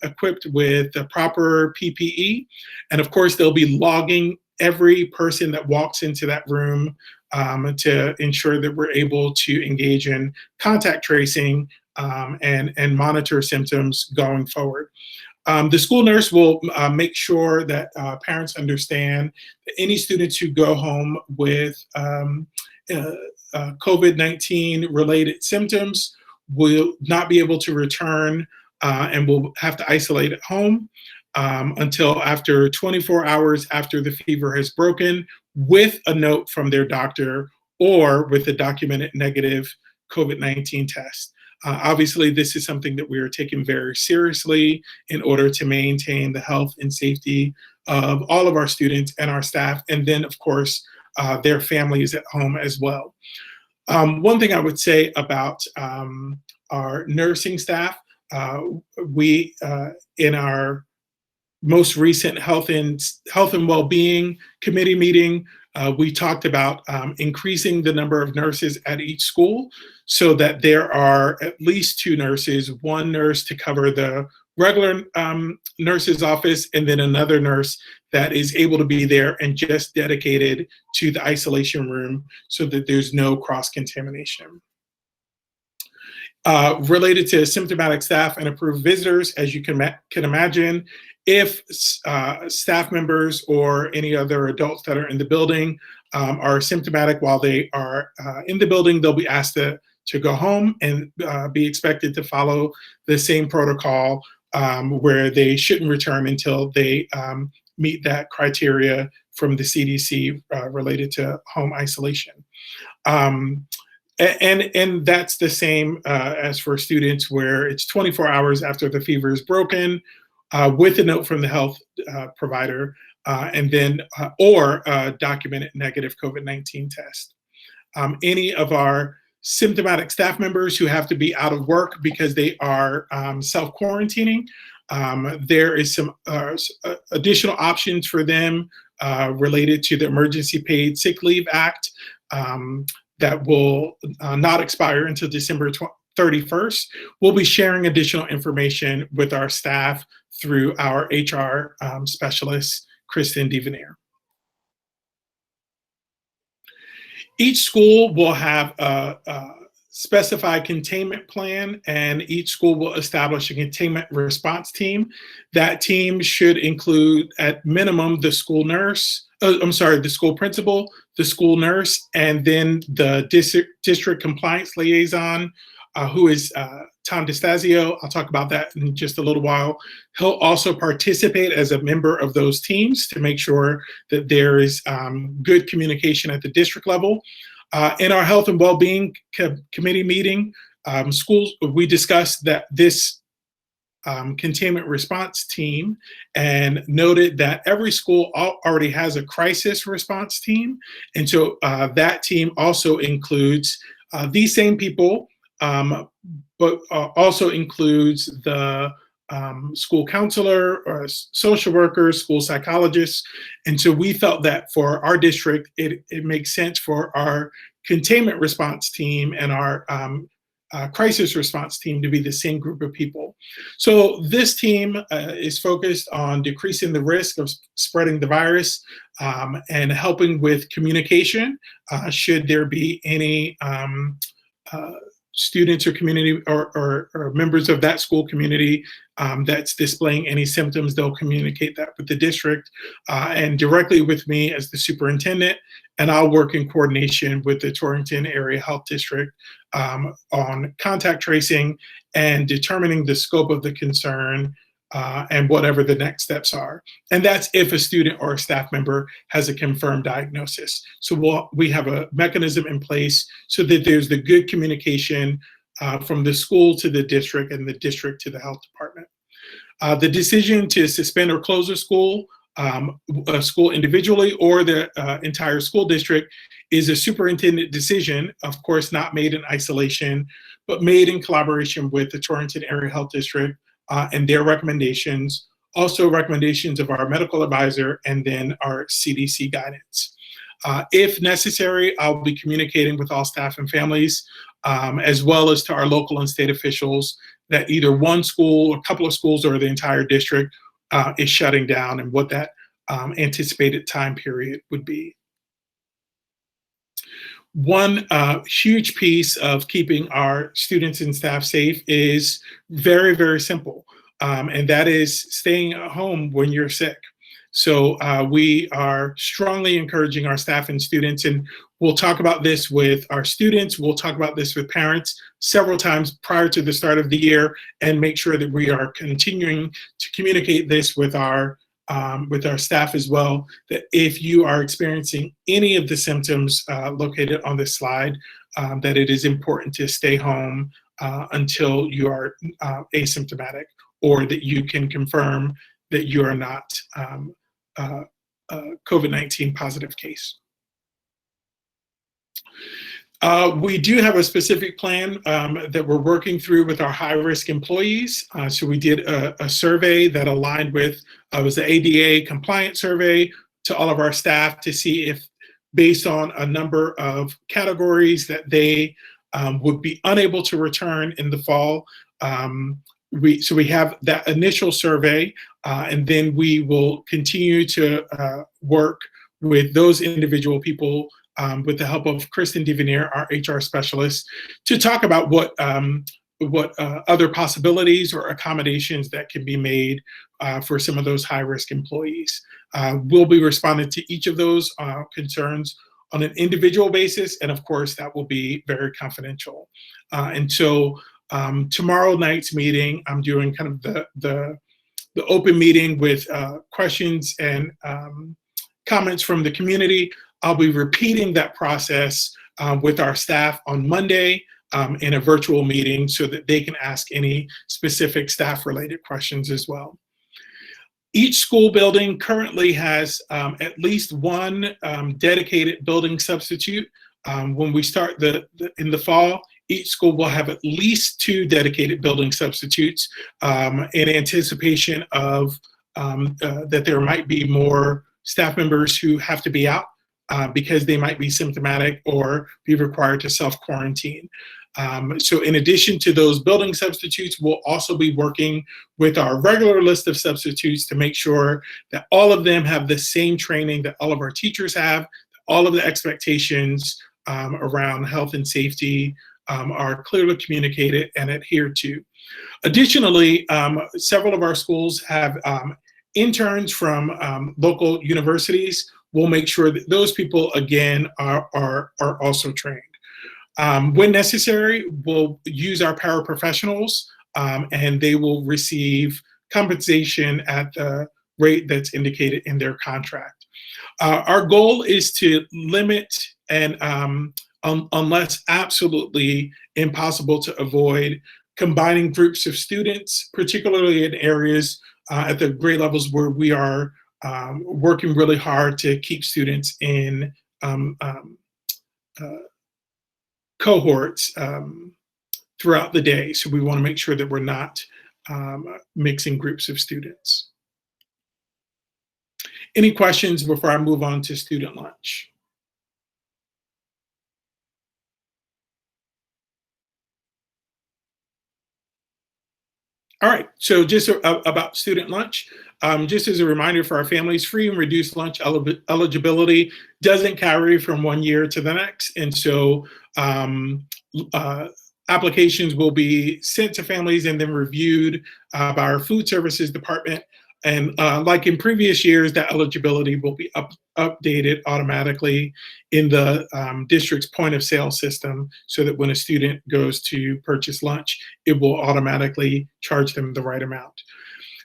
equipped with the proper PPE. And of course, they'll be logging every person that walks into that room to ensure that we're able to engage in contact tracing and monitor symptoms going forward. The school nurse will make sure that parents understand that any students who go home with COVID-19 related symptoms will not be able to return and will have to isolate at home until after 24 hours after the fever has broken, with a note from their doctor or with a documented negative COVID-19 test. Obviously, this is something that we are taking very seriously in order to maintain the health and safety of all of our students and our staff, and then, of course, their families at home as well. One thing I would say about our nursing staff, we, in our most recent health and well-being committee meeting, we talked about increasing the number of nurses at each school so that there are at least 2 nurses, 1 nurse to cover the regular nurse's office, and then another nurse that is able to be there and just dedicated to the isolation room so that there's no cross-contamination. Related to symptomatic staff and approved visitors, as you can imagine, if staff members or any other adults that are in the building are symptomatic while they are in the building, they'll be asked to go home and be expected to follow the same protocol where they shouldn't return until they meet that criteria from the CDC related to home isolation. And that's the same as for students, where it's 24 hours after the fever is broken, with a note from the health provider, and then or a documented negative COVID-19 test. Any of our symptomatic staff members who have to be out of work because they are self-quarantining, there is some additional options for them related to the Emergency Paid Sick Leave Act that will not expire until December 31st. We'll be sharing additional information with our staff through our HR specialist, Kristen DeVenier. Each school will have a specified containment plan, and each school will establish a containment response team. That team should include, at minimum, the school nurse, the school principal, the school nurse, and then the district compliance liaison, who is Tom DeStasio. I'll talk about that in just a little while. He'll also participate as a member of those teams to make sure that there is good communication at the district level. In our health and well-being committee meeting, we discussed that this containment response team and noted that every school already has a crisis response team. And so that team also includes these same people, but also includes the school counselor or social workers, school psychologists. And so we felt that for our district, it makes sense for our containment response team and our crisis response team to be the same group of people. So this team is focused on decreasing the risk of spreading the virus and helping with communication should there be any students or community or members of that school community that's displaying any symptoms. They'll communicate that with the district and directly with me as the superintendent, and I'll work in coordination with the Torrington Area Health District on contact tracing and determining the scope of the concern and whatever the next steps are. And that's if a student or a staff member has a confirmed diagnosis. So we have a mechanism in place so that there's the good communication from the school to the district and the district to the health department. The decision to suspend or close a school individually or the entire school district is a superintendent decision, of course, not made in isolation, but made in collaboration with the Torrington Area Health District and their recommendations, also recommendations of our medical advisor, and then our CDC guidance. If necessary, I'll be communicating with all staff and families, as well as to our local and state officials, that either one school, a couple of schools, or the entire district is shutting down and what that anticipated time period would be. One huge piece of keeping our students and staff safe is very, very simple, and that is staying at home when you're sick. So we are strongly encouraging our staff and students, and we'll talk about this with our students, we'll talk about this with parents several times prior to the start of the year, and make sure that we are continuing to communicate this with our staff as well, that if you are experiencing any of the symptoms located on this slide, that it is important to stay home until you are asymptomatic, or that you can confirm that you are not a COVID-19 positive case. We do have a specific plan that we're working through with our high-risk employees. So we did a survey that aligned with, it was the ADA compliance survey to all of our staff to see if, based on a number of categories, that they would be unable to return in the fall. So we have that initial survey, and then we will continue to work with those individual people with the help of Kristen Deveneer, our HR specialist, to talk about what other possibilities or accommodations that can be made for some of those high-risk employees. We'll be responding to each of those concerns on an individual basis, and of course, that will be very confidential. And so tomorrow night's meeting, I'm doing kind of the open meeting with questions and comments from the community. I'll be repeating that process with our staff on Monday in a virtual meeting so that they can ask any specific staff-related questions as well. Each school building currently has at least one dedicated building substitute. When we start in the fall, each school will have at least 2 dedicated building substitutes in anticipation of that there might be more staff members who have to be out because they might be symptomatic or be required to self-quarantine. So in addition to those building substitutes, we'll also be working with our regular list of substitutes to make sure that all of them have the same training that all of our teachers have, all of the expectations around health and safety are clearly communicated and adhered to. Additionally, several of our schools have interns from local universities. We'll make sure that those people, again, are also trained. When necessary, we'll use our paraprofessionals, and they will receive compensation at the rate that's indicated in their contract. Our goal is to limit and, unless absolutely impossible to avoid, combining groups of students, particularly in areas at the grade levels where we are working really hard to keep students in cohorts throughout the day. So we want to make sure that we're not mixing groups of students. Any questions before I move on to student lunch? All right, so just about student lunch, just as a reminder for our families, free and reduced lunch eligibility doesn't carry from one year to the next. And so applications will be sent to families and then reviewed by our food services department. And like in previous years, that eligibility will be updated automatically in the district's point of sale system so that when a student goes to purchase lunch, it will automatically charge them the right amount.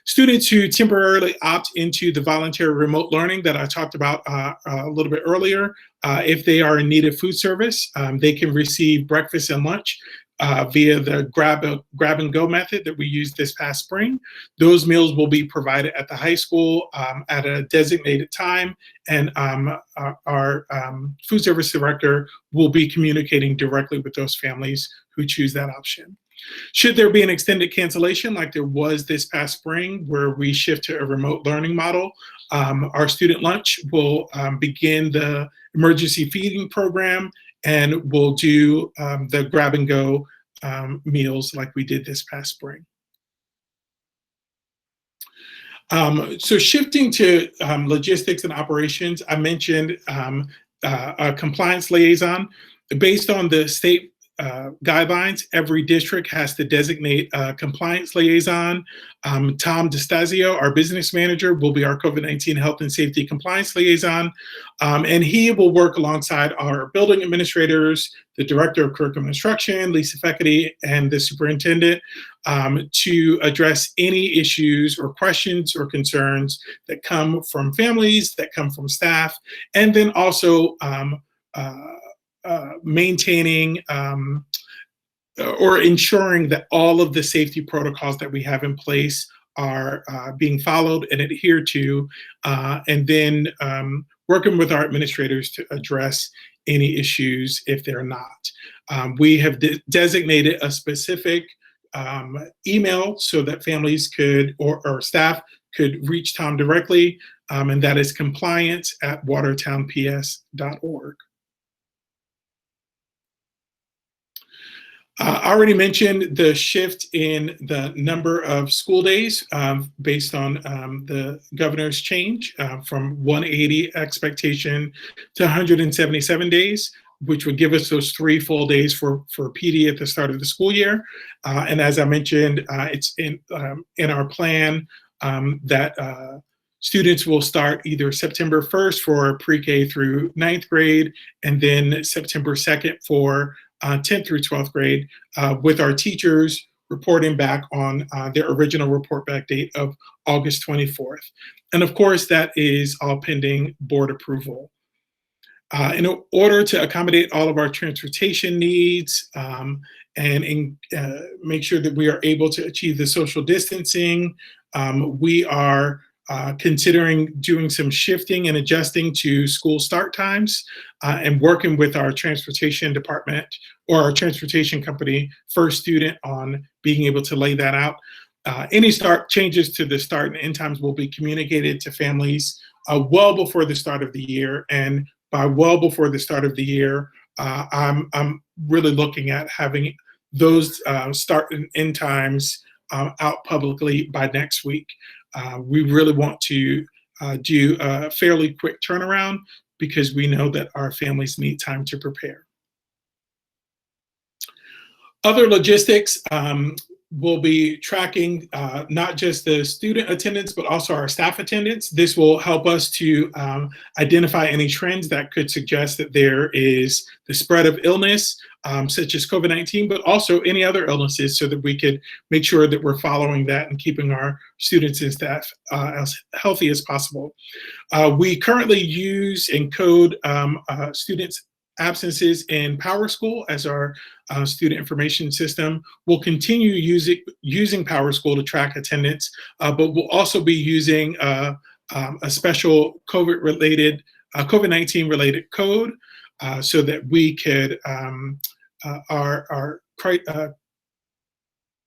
Students who temporarily opt into the voluntary remote learning that I talked about a little bit earlier, if they are in need of food service, they can receive breakfast and lunch via the grab and go method that we used this past spring. Those meals will be provided at the high school at a designated time, and our food service director will be communicating directly with those families who choose that option. Should there be an extended cancellation like there was this past spring where we shift to a remote learning model, our student lunch will begin the emergency feeding program and we'll do the grab and go meals like we did this past spring. So shifting to logistics and operations, I mentioned a compliance liaison. Based on the state guidelines, every district has to designate a compliance liaison. Tom DeStasio, our business manager, will be our COVID-19 health and safety compliance liaison. And he will work alongside our building administrators, the director of curriculum instruction, Lisa Feckety, and the superintendent to address any issues or questions or concerns that come from families, that come from staff, and then also maintaining or ensuring that all of the safety protocols that we have in place are being followed and adhered to, and then working with our administrators to address any issues if they're not. We have designated a specific email so that families could, or staff could reach Tom directly, and that is compliance@watertownps.org. I already mentioned the shift in the number of school days based on the governor's change from 180 expectation to 177 days, which would give us those 3 full days for PD at the start of the school year. And as I mentioned, it's in our plan that students will start either September 1st for pre-K through 9th grade, and then September 2nd for 10th through 12th grade, with our teachers reporting back on their original report back date of August 24th. And of course, that is all pending board approval. In order to accommodate all of our transportation needs and make sure that we are able to achieve the social distancing, we are considering doing some shifting and adjusting to school start times and working with our transportation department or our transportation company, First Student, on being able to lay that out. Any changes to the start and end times will be communicated to families well before the start of the year. And by well before the start of the year, I'm really looking at having those start and end times out publicly by next week. We really want to do a fairly quick turnaround because we know that our families need time to prepare. Other logistics, we'll be tracking not just the student attendance, but also our staff attendance. This will help us to identify any trends that could suggest that there is the spread of illness, such as COVID-19, but also any other illnesses, so that we could make sure that we're following that and keeping our students and staff as healthy as possible. We currently use and code students' absences in PowerSchool as our student information system. We'll continue using PowerSchool to track attendance, but we'll also be using a special COVID-19 related code so that we could, our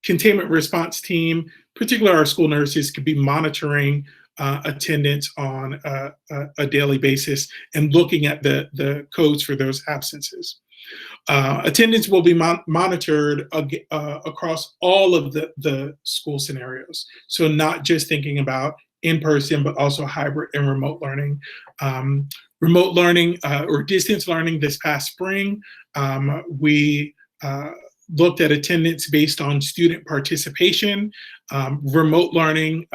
containment response team, particularly our school nurses, could be monitoring attendance on a daily basis and looking at the codes for those absences. Attendance will be monitored across all of the school scenarios. So not just thinking about in-person, but also hybrid and remote learning. Remote learning or distance learning this past spring, we looked at attendance based on student participation. Remote learning,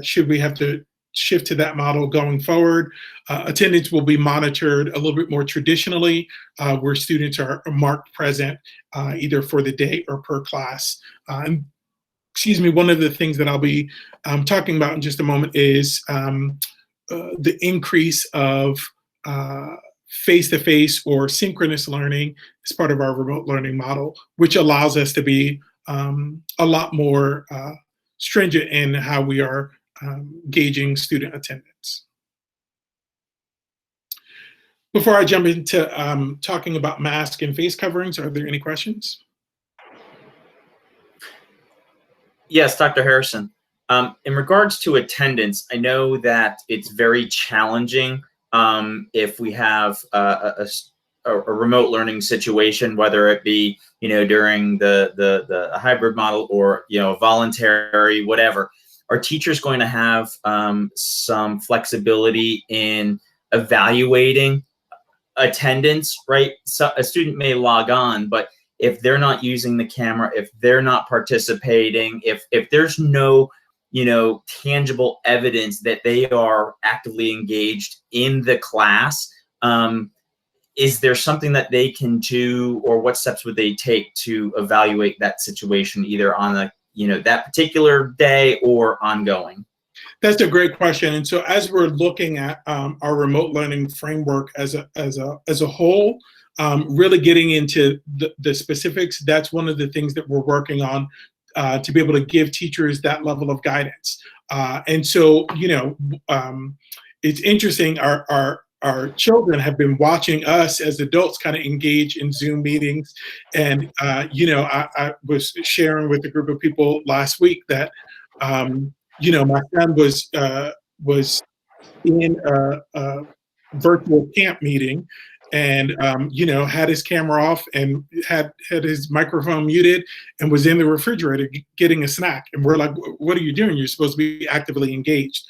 should we have to shift to that model going forward, attendance will be monitored a little bit more traditionally, where students are marked present either for the day or per class. And one of the things that I'll be talking about in just a moment is the increase of face-to-face or synchronous learning as part of our remote learning model, which allows us to be a lot more stringent in how we are gauging student attendance. Before I jump into talking about mask and face coverings, are there any questions? Yes, Dr. Harrison. In regards to attendance, I know that it's very challenging if we have a remote learning situation, whether it be during the hybrid model or voluntary, whatever. Are teachers going to have some flexibility in evaluating attendance, right? So a student may log on, but if they're not using the camera, if they're not participating, if there's no, tangible evidence that they are actively engaged in the class, is there something that they can do, or what steps would they take to evaluate that situation, either on that particular day or ongoing? That's a great question. And so as we're looking at our remote learning framework as a whole, really getting into the specifics, that's one of the things that we're working on to be able to give teachers that level of guidance. And so, it's interesting, our children have been watching us as adults kind of engage in Zoom meetings. And, I was sharing with a group of people last week that, my son was in a virtual camp meeting, and had his camera off and had his microphone muted, and was in the refrigerator getting a snack. And we're like, "What are you doing? You're supposed to be actively engaged."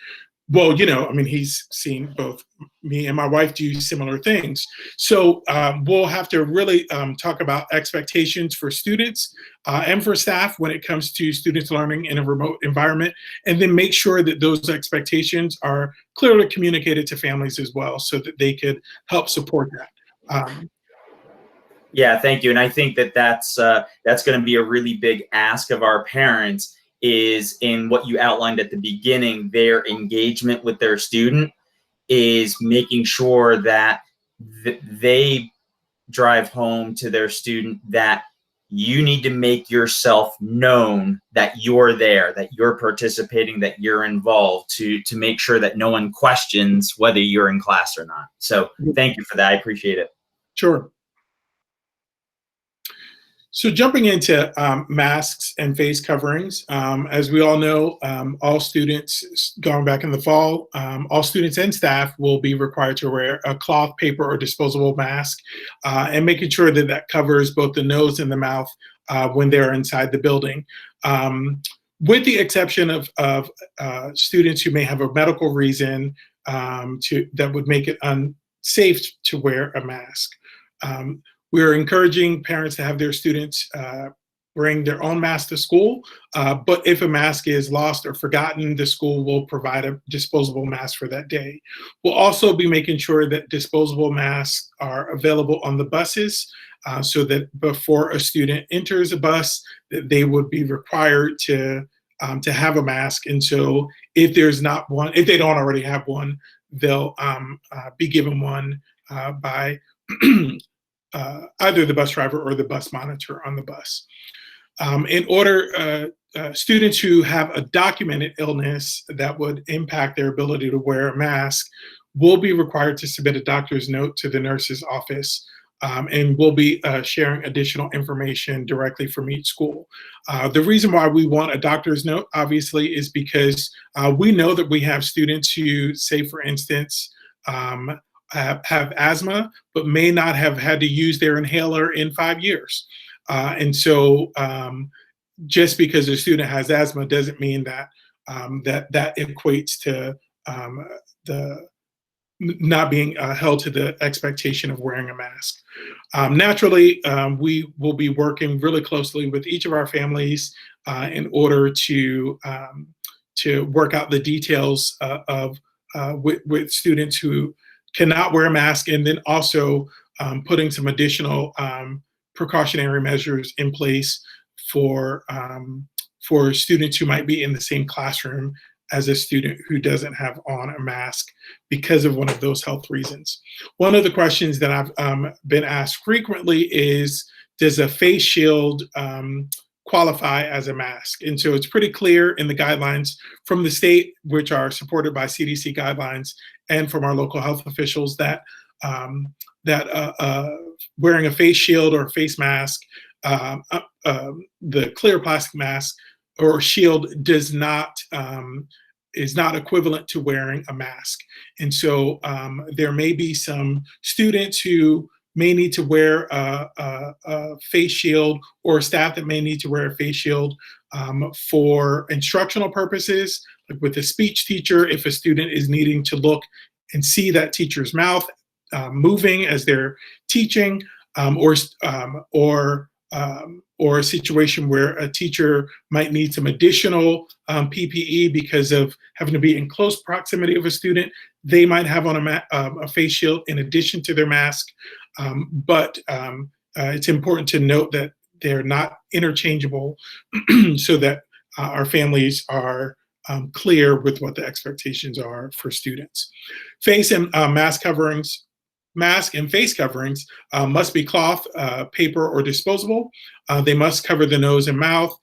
Well, he's seen both me and my wife do similar things. So we'll have to really talk about expectations for students and for staff when it comes to students learning in a remote environment, and then make sure that those expectations are clearly communicated to families as well, so that they could help support that. Yeah, thank you. And I think that's going to be a really big ask of our parents, is in what you outlined at the beginning. Their engagement with their student is making sure that they drive home to their student that you need to make yourself known, that you're there, that you're participating, that you're involved, to make sure that no one questions whether you're in class or not. So thank you for that. I appreciate it. Sure. So jumping into masks and face coverings, as we all know, all students, going back in the fall, all students and staff will be required to wear a cloth, paper, or disposable mask, and making sure that that covers both the nose and the mouth when they're inside the building. With the exception of students who may have a medical reason that would make it unsafe to wear a mask. We're encouraging parents to have their students bring their own mask to school, but if a mask is lost or forgotten, the school will provide a disposable mask for that day. We'll also be making sure that disposable masks are available on the buses, so that before a student enters a bus, that they would be required to have a mask. And so if there's not one, if they don't already have one, they'll be given one by either the bus driver or the bus monitor on the bus. In order, students who have a documented illness that would impact their ability to wear a mask will be required to submit a doctor's note to the nurse's office, and we'll be sharing additional information directly from each school. The reason why we want a doctor's note, obviously, is because we know that we have students who, say, for instance, have asthma, but may not have had to use their inhaler in 5 years. And so just because a student has asthma doesn't mean that that equates to the not being held to the expectation of wearing a mask. Naturally, we will be working really closely with each of our families in order to work out the details with students who cannot wear a mask, and then also putting some additional precautionary measures in place for students who might be in the same classroom as a student who doesn't have on a mask because of one of those health reasons. One of the questions that I've been asked frequently is, does a face shield qualify as a mask? And so it's pretty clear in the guidelines from the state, which are supported by CDC guidelines, and from our local health officials, that wearing a face shield or a face mask, the clear plastic mask or shield, is not equivalent to wearing a mask. And so there may be some students who may need to wear a face shield, or staff that may need to wear a face shield for instructional purposes, like with a speech teacher, if a student is needing to look and see that teacher's mouth moving as they're teaching, or a situation where a teacher might need some additional PPE because of having to be in close proximity of a student. They might have on a face shield in addition to their mask, but it's important to note that they're not interchangeable so that our families are clear with what the expectations are for students. Face and mask and face coverings must be cloth, paper, or disposable. They must cover the nose and mouth,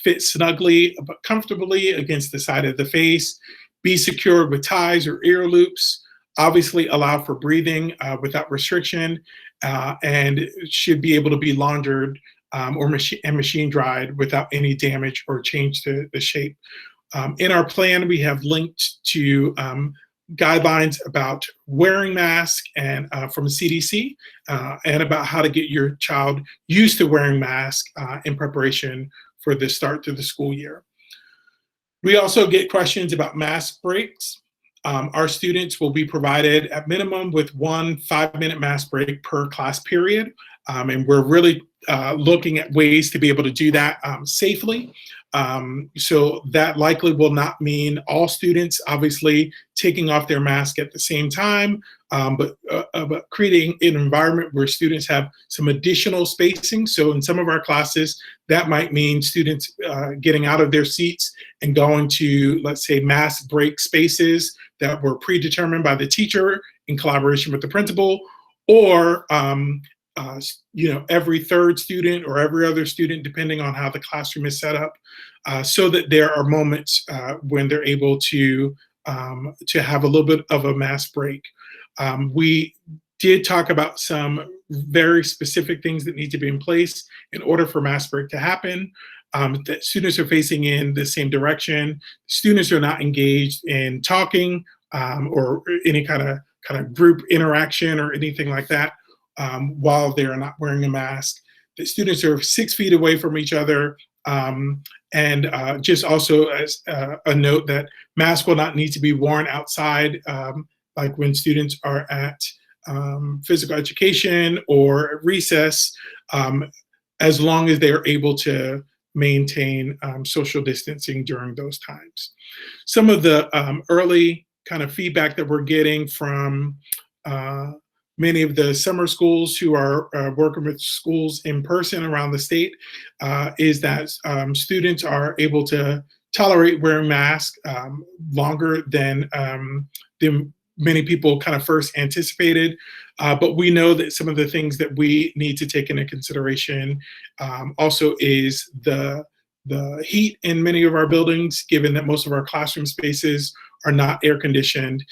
fit snugly but comfortably against the side of the face, be secured with ties or ear loops, obviously allow for breathing without restriction, and should be able to be laundered or machine dried without any damage or change to the shape. In our plan, we have linked to guidelines about wearing masks and from CDC and about how to get your child used to wearing masks in preparation for the start to the school year. We also get questions about mask breaks. Our students will be provided at minimum with 1 5-minute mask break per class period. And we're really looking at ways to be able to do that safely. So that likely will not mean all students obviously taking off their mask at the same time, but creating an environment where students have some additional spacing. So in some of our classes, that might mean students getting out of their seats and going to, let's say, mask break spaces that were predetermined by the teacher in collaboration with the principal, or every third student or every other student, depending on how the classroom is set up, so that there are moments when they're able to have a little bit of a mask break. We did talk about some very specific things that need to be in place in order for mask break to happen. That students are facing in the same direction. Students are not engaged in talking or any kind of group interaction or anything like that while they are not wearing a mask. The students are 6 feet away from each other. And just also as a note that masks will not need to be worn outside, like when students are at physical education or recess, as long as they are able to maintain social distancing during those times. Some of the early kind of feedback that we're getting from many of the summer schools who are working with schools in person around the state is that students are able to tolerate wearing masks longer than many people kind of first anticipated. But we know that some of the things that we need to take into consideration also is the heat in many of our buildings, given that most of our classroom spaces are not air conditioned,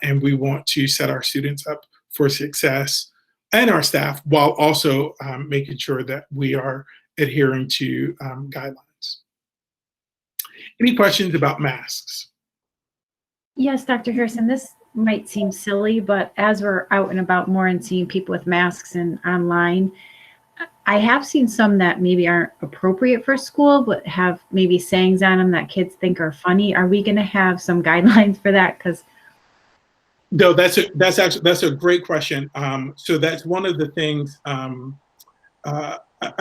and we want to set our students up for success and our staff while also making sure that we are adhering to guidelines. Any questions about masks? Yes, Dr. Harrison, this might seem silly, but as we're out and about more and seeing people with masks and online, I have seen some that maybe aren't appropriate for school, but have maybe sayings on them that kids think are funny. Are we going to have some guidelines for that? Because no, that's a great question. So that's one of the things. I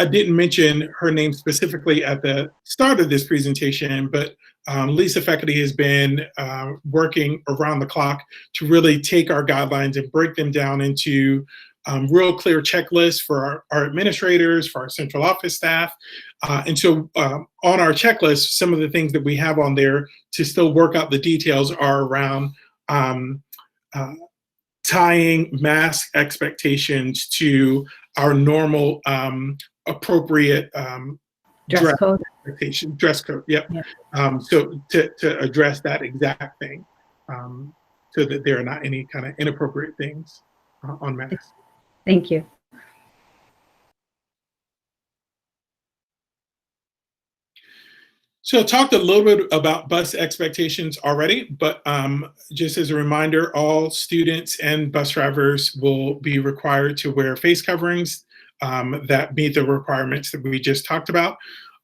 didn't mention her name specifically at the start of this presentation, but Lisa Feckerty has been working around the clock to really take our guidelines and break them down into real clear checklists for our administrators, for our central office staff. And so on our checklist, some of the things that we have on there to still work out the details are around tying mask expectations to our normal appropriate dress code. Dress code, yep. So to address that exact thing, so that there are not any kind of inappropriate things on masks. Thank you. So I talked a little bit about bus expectations already, but just as a reminder, all students and bus drivers will be required to wear face coverings that meet the requirements that we just talked about.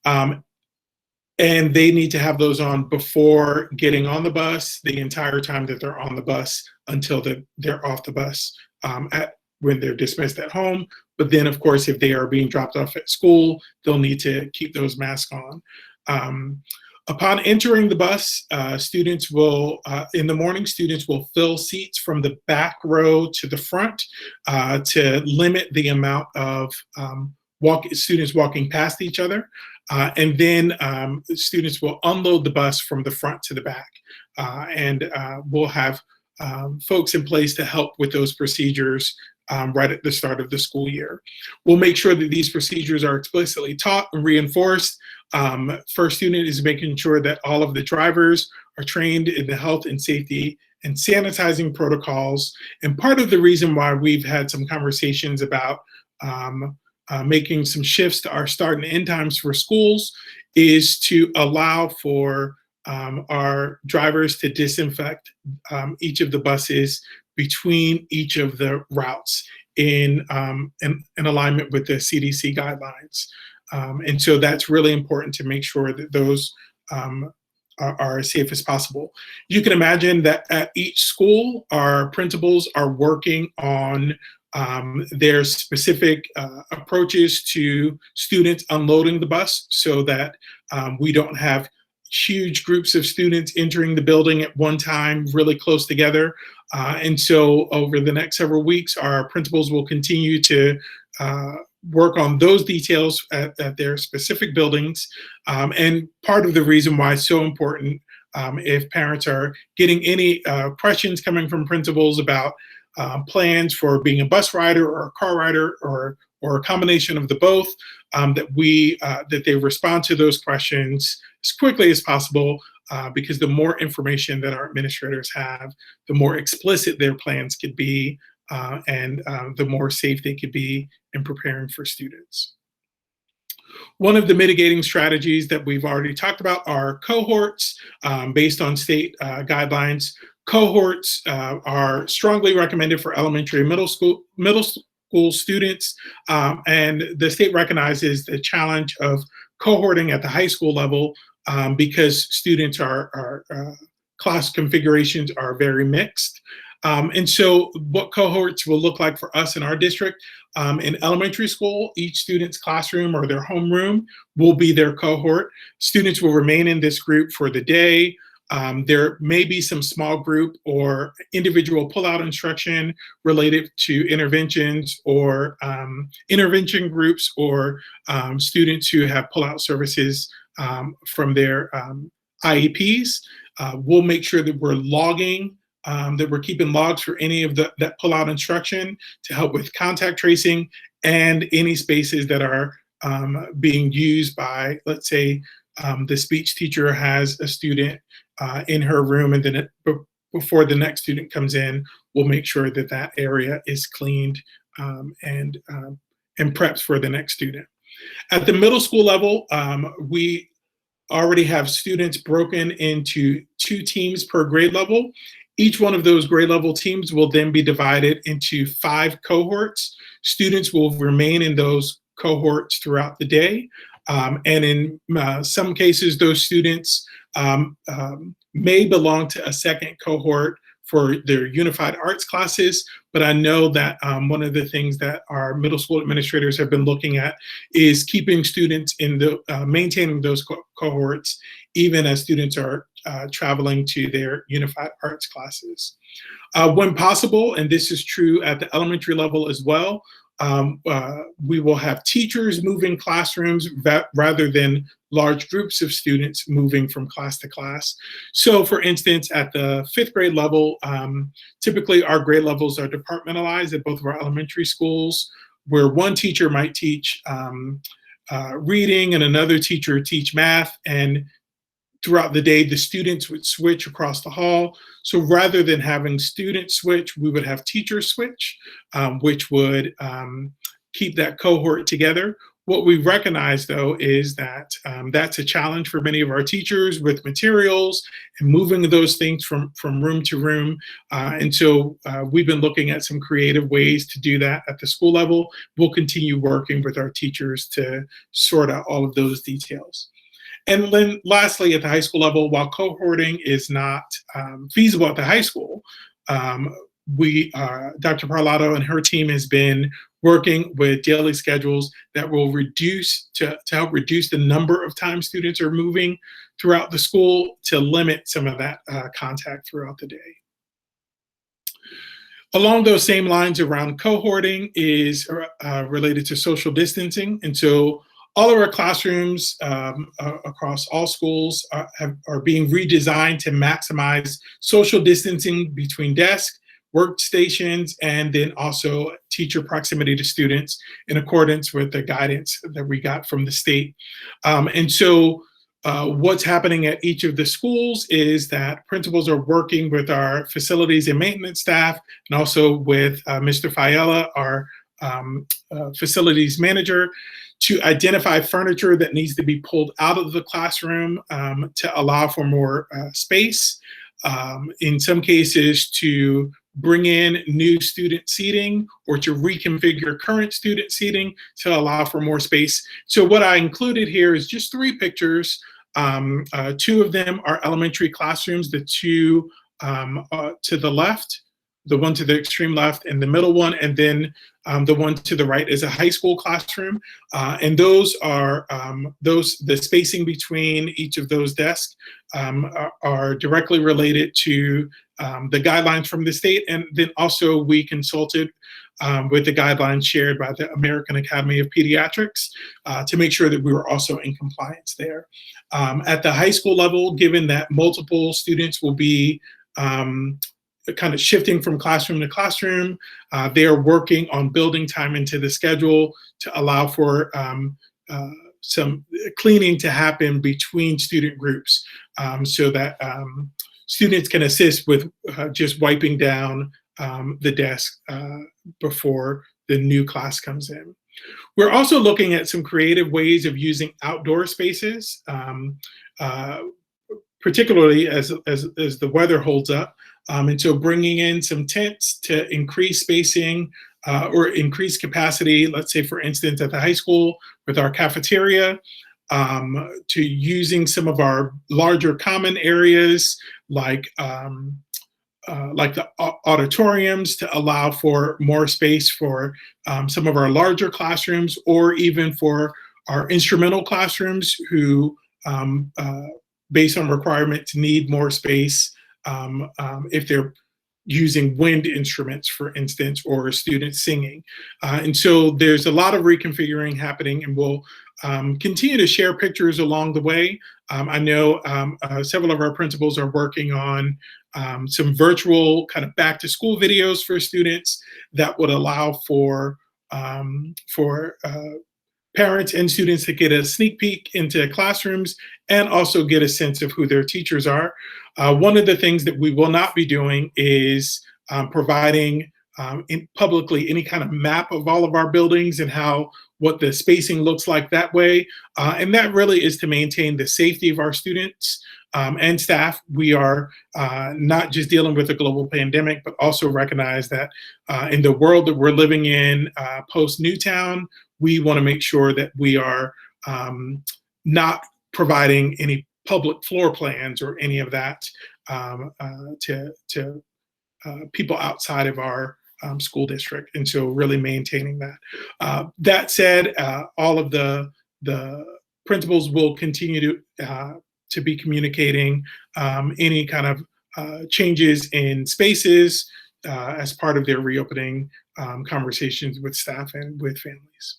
And they need to have those on before getting on the bus, the entire time that they're on the bus until they're off the bus when they're dismissed at home. But then, of course, if they are being dropped off at school, they'll need to keep those masks on. Upon entering the bus, students will, in the morning, students will fill seats from the back row to the front to limit the amount of students walking past each other. And then students will unload the bus from the front to the back. And we'll have folks in place to help with those procedures right at the start of the school year. We'll make sure that these procedures are explicitly taught and reinforced. First student is making sure that all of the drivers are trained in the health and safety and sanitizing protocols. And part of the reason why we've had some conversations about making some shifts to our start and end times for schools is to allow for our drivers to disinfect each of the buses between each of the routes in alignment with the CDC guidelines. And so that's really important to make sure that those are as safe as possible. You can imagine that at each school, our principals are working on their specific approaches to students unloading the bus so that we don't have huge groups of students entering the building at one time, really close together. And so over the next several weeks, our principals will continue to work on those details at their specific buildings. And part of the reason why it's so important, if parents are getting any questions coming from principals about plans for being a bus rider or a car rider or a combination of the both, that they respond to those questions as quickly as possible, because the more information that our administrators have, the more explicit their plans could be, and the more safe they could be in preparing for students. One of the mitigating strategies that we've already talked about are cohorts based on state guidelines. Cohorts are strongly recommended for elementary and middle school students, and the state recognizes the challenge of cohorting at the high school level because students are class configurations are very mixed. And so what cohorts will look like for us in our district, in elementary school, each student's classroom or their homeroom will be their cohort. Students will remain in this group for the day. There may be some small group or individual pull-out instruction related to interventions or intervention groups or students who have pull-out services from their IEPs. We'll make sure that we're logging, that we're keeping logs for any of that pull-out instruction to help with contact tracing and any spaces that are being used by, let's say, the speech teacher has a student in her room, and then before the next student comes in, we'll make sure that that area is cleaned and prepped for the next student. At the middle school level, we already have students broken into 2 teams per grade level. Each one of those grade level teams will then be divided into 5 cohorts. Students will remain in those cohorts throughout the day. And in some cases, those students may belong to a second cohort for their unified arts classes, but I know that one of the things that our middle school administrators have been looking at is keeping students in the, maintaining those cohorts, even as students are traveling to their unified arts classes. When possible, and this is true at the elementary level as well, we will have teachers moving classrooms rather than large groups of students moving from class to class. So for instance, at the 5th grade level, typically our grade levels are departmentalized at both of our elementary schools, where one teacher might teach reading and another teacher teach math, and throughout the day, the students would switch across the hall. So rather than having students switch, we would have teachers switch, which would keep that cohort together. What we recognize, though, is that that's a challenge for many of our teachers with materials and moving those things from room to room. And so we've been looking at some creative ways to do that at the school level. We'll continue working with our teachers to sort out all of those details. And then lastly, at the high school level, while cohorting is not feasible at the high school, Dr. Parlato and her team has been working with daily schedules that will help reduce the number of times students are moving throughout the school to limit some of that contact throughout the day. Along those same lines around cohorting is related to social distancing. And so all of our classrooms across all schools are being redesigned to maximize social distancing between desks, workstations, and then also teacher proximity to students in accordance with the guidance that we got from the state. And so what's happening at each of the schools is that principals are working with our facilities and maintenance staff, and also with Mr. Fiella, our facilities manager, to identify furniture that needs to be pulled out of the classroom to allow for more space. In some cases, to bring in new student seating or to reconfigure current student seating to allow for more space. So what I included here is just 3 pictures. 2 of them are elementary classrooms, the 2 to the left, the one to the extreme left, and the middle one, and then the one to the right is a high school classroom. And those are the spacing between each of those desks are directly related to the guidelines from the state. And then also we consulted with the guidelines shared by the American Academy of Pediatrics to make sure that we were also in compliance there. At the high school level, given that multiple students will be kind of shifting from classroom to classroom, they are working on building time into the schedule to allow for some cleaning to happen between student groups so that students can assist with just wiping down the desk before the new class comes in. We're also looking at some creative ways of using outdoor spaces, particularly as the weather holds up. And so bringing in some tents to increase spacing or increase capacity, let's say, for instance, at the high school with our cafeteria, to using some of our larger common areas like the auditoriums to allow for more space for some of our larger classrooms, or even for our instrumental classrooms who, based on requirements, need more space if they're using wind instruments, for instance, or students singing. And so there's a lot of reconfiguring happening, and we'll continue to share pictures along the way. I know several of our principals are working on some virtual kind of back to school videos for students that would allow for parents and students to get a sneak peek into classrooms and also get a sense of who their teachers are. One of the things that we will not be doing is providing publicly any kind of map of all of our buildings and what the spacing looks like that way. And that really is to maintain the safety of our students and staff. We are not just dealing with a global pandemic, but also recognize that in the world that we're living in post-Newtown, we want to make sure that we are not providing any public floor plans or any of that to people outside of our school district. And so really maintaining that. That said, all of the principals will continue to be communicating any kind of changes in spaces as part of their reopening conversations with staff and with families.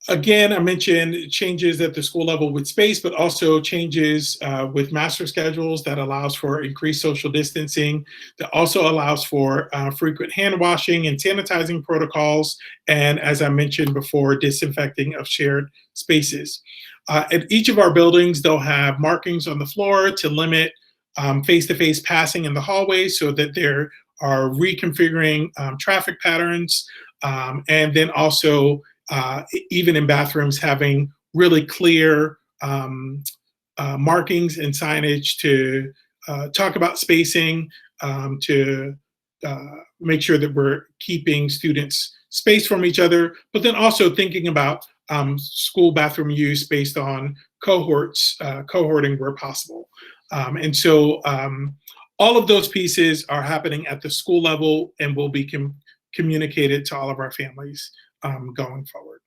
Again, I mentioned changes at the school level with space, but also changes with master schedules that allows for increased social distancing, that also allows for frequent hand washing and sanitizing protocols, and as I mentioned before, disinfecting of shared spaces. At each of our buildings, they'll have markings on the floor to limit face-to-face passing in the hallways so that there are reconfiguring traffic patterns, and then also even in bathrooms, having really clear markings and signage to talk about spacing, to make sure that we're keeping students spaced from each other, but then also thinking about school bathroom use based on cohorts, cohorting where possible. And so all of those pieces are happening at the school level and will be communicated to all of our families going forward.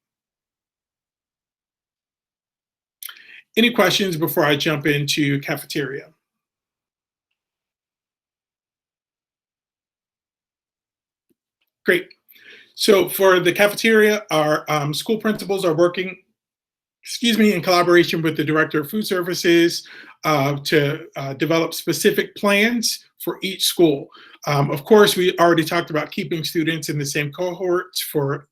Any questions before I jump into cafeteria? Great. So for the cafeteria, our school principals are working, in collaboration with the Director of Food Services to develop specific plans for each school. Of course, we already talked about keeping students in the same cohorts for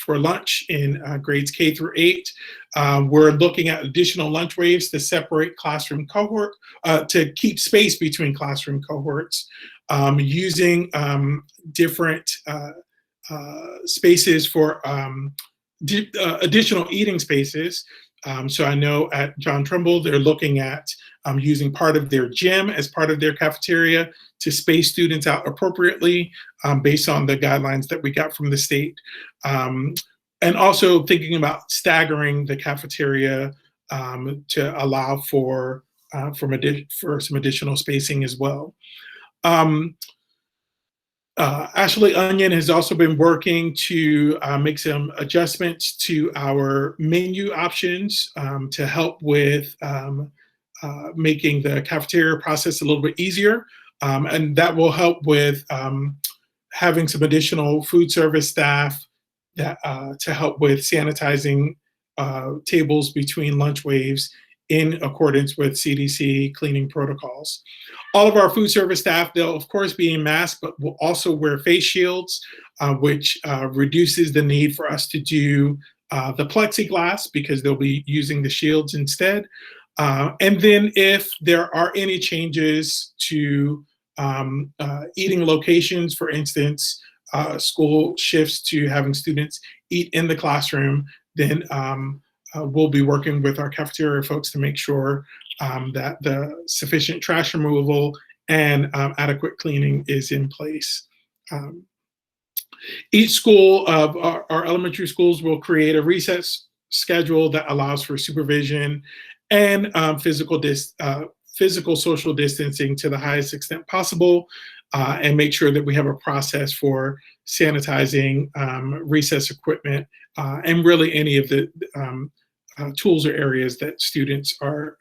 lunch in grades K through 8. We're looking at additional lunch waves to separate classroom cohort, to keep space between classroom cohorts, using different spaces for additional eating spaces. So I know at John Trimble, they're looking at using part of their gym as part of their cafeteria to space students out appropriately based on the guidelines that we got from the state. And also thinking about staggering the cafeteria to allow for some additional spacing as well. Ashley Onion has also been working to make some adjustments to our menu options to help with making the cafeteria process a little bit easier. And that will help with having some additional food service staff that, to help with sanitizing tables between lunch waves in accordance with CDC cleaning protocols. All of our food service staff, they'll of course be in masks, but will also wear face shields, which reduces the need for us to do the plexiglass because they'll be using the shields instead. And then if there are any changes to eating locations, for instance, school shifts to having students eat in the classroom, then we'll be working with our cafeteria folks to make sure that the sufficient trash removal and adequate cleaning is in place. Each school of our elementary schools will create a recess schedule that allows for supervision and physical social distancing to the highest extent possible, and make sure that we have a process for sanitizing recess equipment and really any of the tools or areas that students are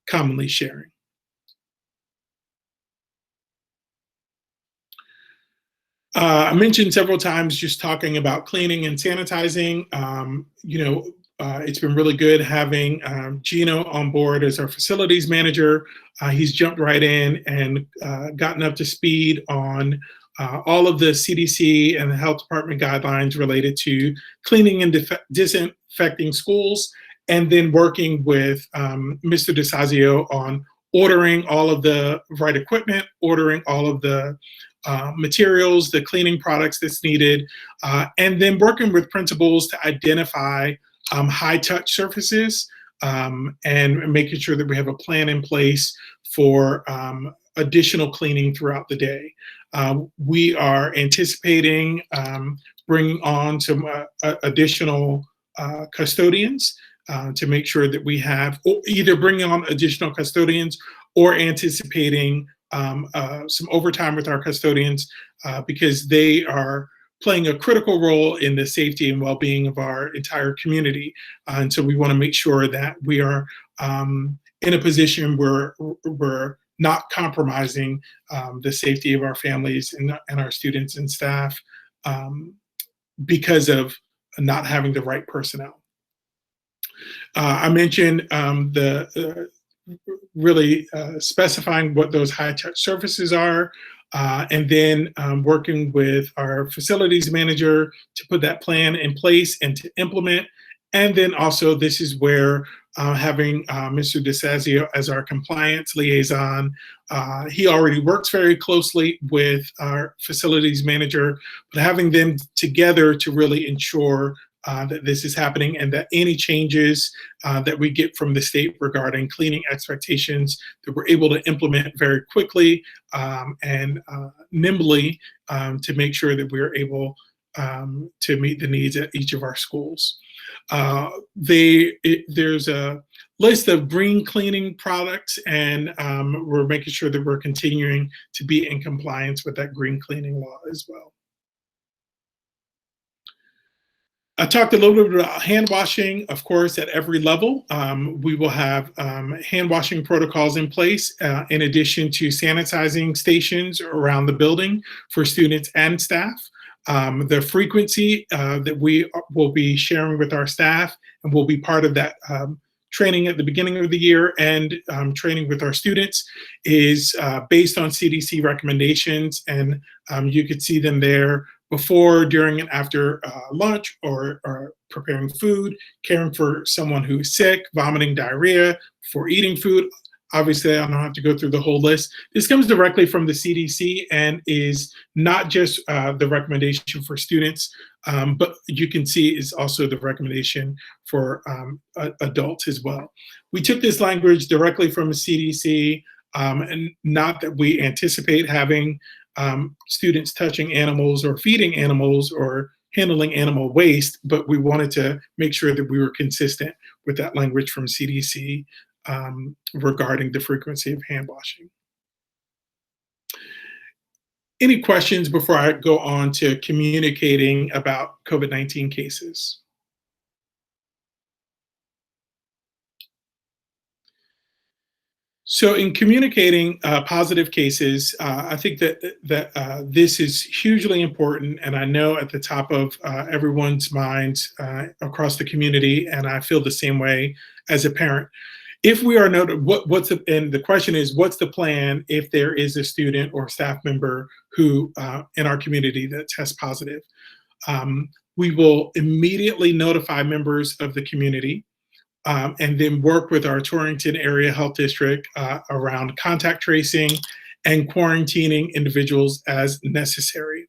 commonly sharing. I mentioned several times just talking about cleaning and sanitizing. It's been really good having Gino on board as our facilities manager. He's jumped right in and gotten up to speed on all of the CDC and the health department guidelines related to cleaning and disinfecting schools, and then working with Mr. DeSazio on ordering all of the right equipment, ordering all of the materials, the cleaning products that's needed, and then working with principals to identify high-touch surfaces and making sure that we have a plan in place for additional cleaning throughout the day. We are anticipating bringing on some additional custodians to make sure that we have, either bringing on additional custodians or anticipating some overtime with our custodians because they are playing a critical role in the safety and well-being of our entire community. And so we want to make sure that we are in a position where we're not compromising the safety of our families and our students and staff because of not having the right personnel. I mentioned really specifying what those high-touch surfaces are, and then working with our facilities manager to put that plan in place and to implement. And then also this is where having Mr. DeSazio as our compliance liaison, he already works very closely with our facilities manager, but having them together to really ensure that this is happening and that any changes that we get from the state regarding cleaning expectations that we're able to implement very quickly and nimbly to make sure that we're able to meet the needs at each of our schools. There's a list of green cleaning products, and we're making sure that we're continuing to be in compliance with that green cleaning law as well. I talked a little bit about hand washing, of course, at every level. We will have hand washing protocols in place, in addition to sanitizing stations around the building for students and staff. The frequency that we will be sharing with our staff and will be part of that training at the beginning of the year and training with our students is based on CDC recommendations, and you could see them there before, during, and after lunch, or preparing food, caring for someone who's sick, vomiting, diarrhea, before eating food. Obviously, I don't have to go through the whole list. This comes directly from the CDC and is not just the recommendation for students, but you can see is also the recommendation for adults as well. We took this language directly from the CDC, and not that we anticipate having students touching animals or feeding animals or handling animal waste, but we wanted to make sure that we were consistent with that language from CDC regarding the frequency of hand washing. Any questions before I go on to communicating about COVID-19 cases? So in communicating positive cases, I think that this is hugely important, and I know at the top of everyone's minds across the community, and I feel the same way as a parent. If we are noted, and the question is, what's the plan if there is a student or staff member who in our community that tests positive? We will immediately notify members of the community. And then work with our Torrington Area Health District around contact tracing and quarantining individuals as necessary.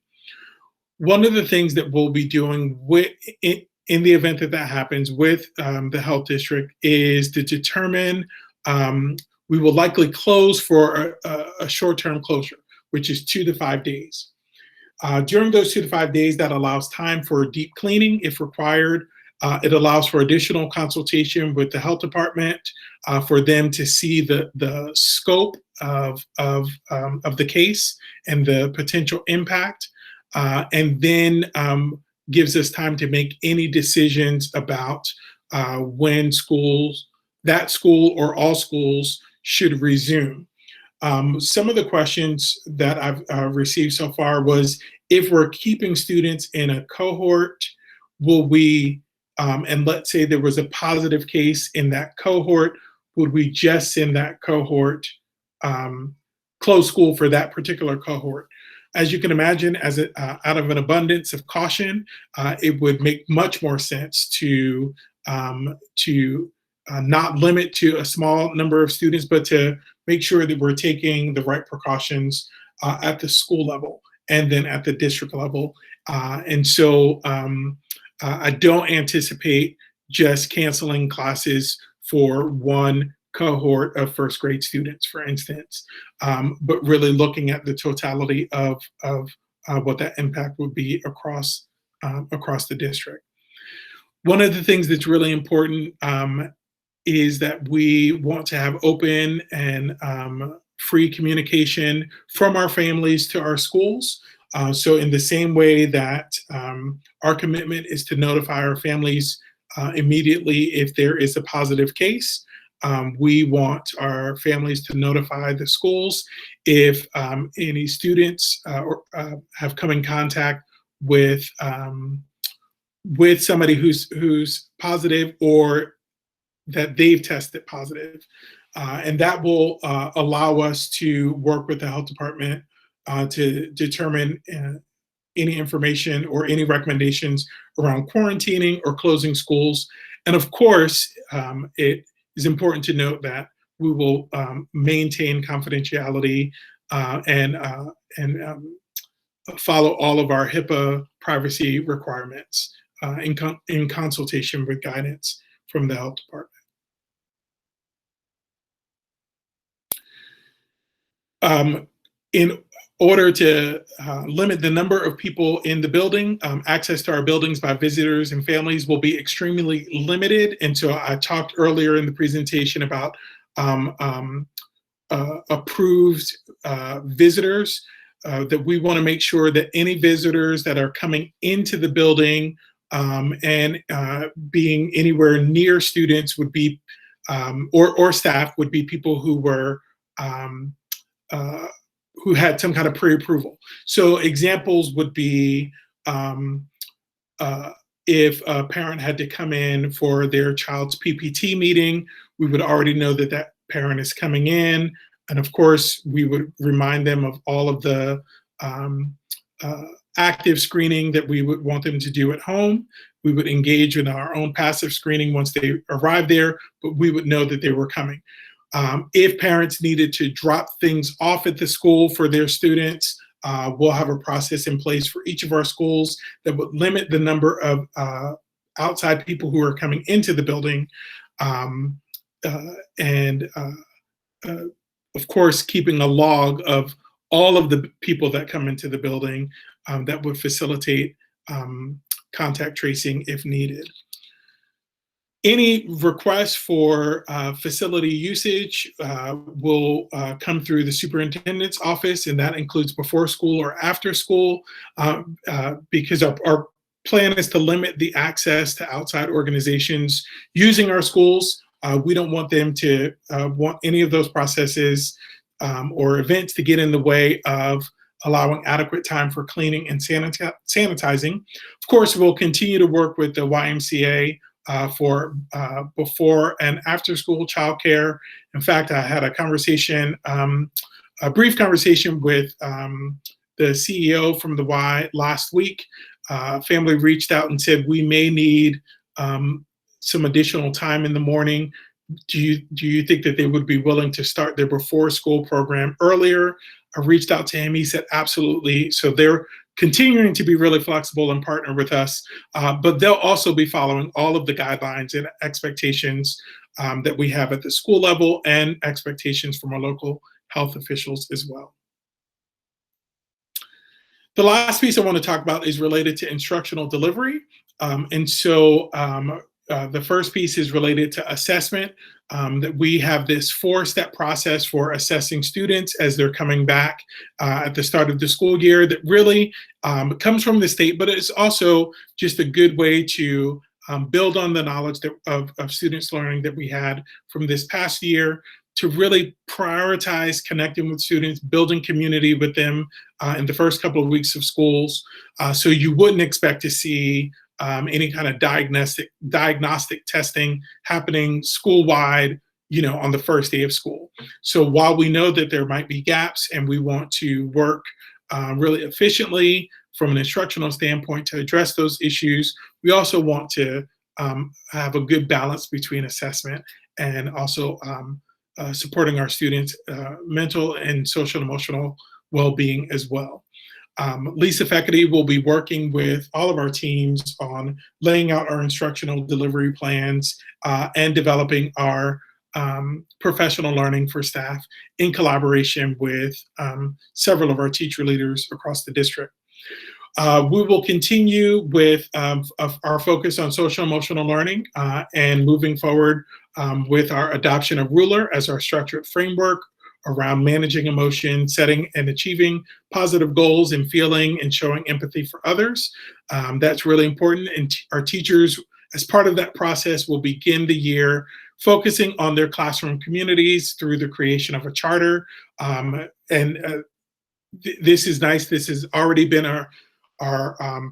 One of the things that we'll be doing in the event that that happens with the health district is to determine, we will likely close for a short-term closure, which is 2 to 5 days. During those 2 to 5 days, that allows time for deep cleaning if required. It allows for additional consultation with the health department for them to see the scope of the case and the potential impact, and then gives us time to make any decisions about when that school or all schools should resume. Some of the questions that I've received so far was, if we're keeping students in a cohort, will we, and let's say there was a positive case in that cohort, would we just send that cohort, close school for that particular cohort? As you can imagine, out of an abundance of caution, it would make much more sense to not limit to a small number of students, but to make sure that we're taking the right precautions at the school level and then at the district level. And so I don't anticipate just canceling classes for one cohort of first grade students, for instance, but really looking at the totality of what that impact would be across the district. One of the things that's really important is that we want to have open and free communication from our families to our schools. So in the same way that our commitment is to notify our families immediately if there is a positive case, we want our families to notify the schools if any students have come in contact with somebody who's positive or that they've tested positive. And that will allow us to work with the health department to determine any information or any recommendations around quarantining or closing schools. And of course, it is important to note that we will maintain confidentiality and follow all of our HIPAA privacy requirements in consultation with guidance from the health department. order to limit the number of people in the building, access to our buildings by visitors and families will be extremely limited. And so I talked earlier in the presentation about approved visitors, that we want to make sure that any visitors that are coming into the building and being anywhere near students would be, or staff would be people who were who had some kind of pre-approval. So examples would be if a parent had to come in for their child's PPT meeting, we would already know that that parent is coming in. And of course, we would remind them of all of the active screening that we would want them to do at home. We would engage in our own passive screening once they arrived there, but we would know that they were coming. If parents needed to drop things off at the school for their students, we'll have a process in place for each of our schools that would limit the number of outside people who are coming into the building. Of course, keeping a log of all of the people that come into the building that would facilitate contact tracing if needed. Any requests for facility usage will come through the superintendent's office, and that includes before school or after school, because our plan is to limit the access to outside organizations using our schools. We don't want them to want any of those processes or events to get in the way of allowing adequate time for cleaning and sanitizing. Of course, we'll continue to work with the YMCA for before and after school childcare. In fact, I had a conversation, a brief conversation with the CEO from the Y last week. Family reached out and said, we may need some additional time in the morning. Do you think that they would be willing to start their before school program earlier? I reached out to him. He said, absolutely. So they're continuing to be really flexible and partner with us, but they'll also be following all of the guidelines and expectations that we have at the school level and expectations from our local health officials as well. The last piece I want to talk about is related to instructional delivery. The first piece is related to assessment, that we have this 4-step process for assessing students as they're coming back at the start of the school year that really comes from the state, but it's also just a good way to build on the knowledge of students learning that we had from this past year, to really prioritize connecting with students, building community with them in the first couple of weeks of schools. So you wouldn't expect to see any kind of diagnostic testing happening school-wide, on the first day of school. So while we know that there might be gaps and we want to work really efficiently from an instructional standpoint to address those issues, we also want to have a good balance between assessment and also supporting our students' mental and social and emotional well-being as well. Lisa Feckerty will be working with all of our teams on laying out our instructional delivery plans and developing our professional learning for staff in collaboration with several of our teacher leaders across the district. We will continue with our focus on social emotional learning and moving forward with our adoption of Ruler as our structured framework around managing emotion, setting and achieving positive goals, and feeling and showing empathy for others. That's really important. And our teachers, as part of that process, will begin the year focusing on their classroom communities through the creation of a charter. This is nice. This has already been our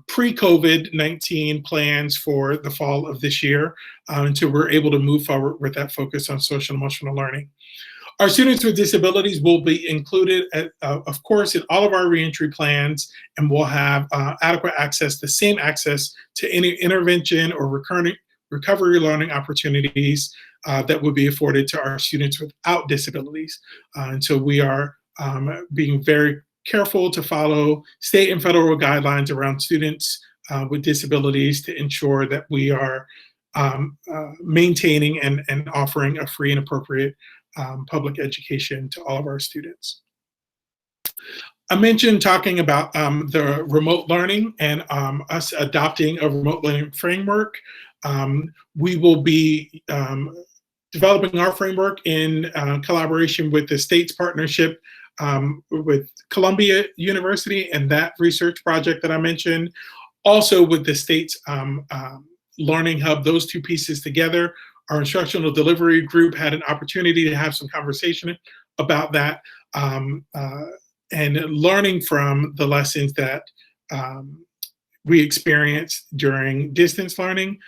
pre-COVID-19 plans for the fall of this year until we're able to move forward with that focus on social and emotional learning. Our students with disabilities will be included, of course, in all of our reentry plans, and will have adequate access, the same access to any intervention or recovery learning opportunities that would be afforded to our students without disabilities. And so we are being very careful to follow state and federal guidelines around students with disabilities to ensure that we are maintaining and offering a free and appropriate public education to all of our students. I mentioned talking about the remote learning and us adopting a remote learning framework. We will be developing our framework in collaboration with the state's partnership with Columbia University and that research project that I mentioned. Also with the state's Learning Hub, those two pieces together. Our instructional delivery group had an opportunity to have some conversation about that and learning from the lessons that we experienced during distance learning,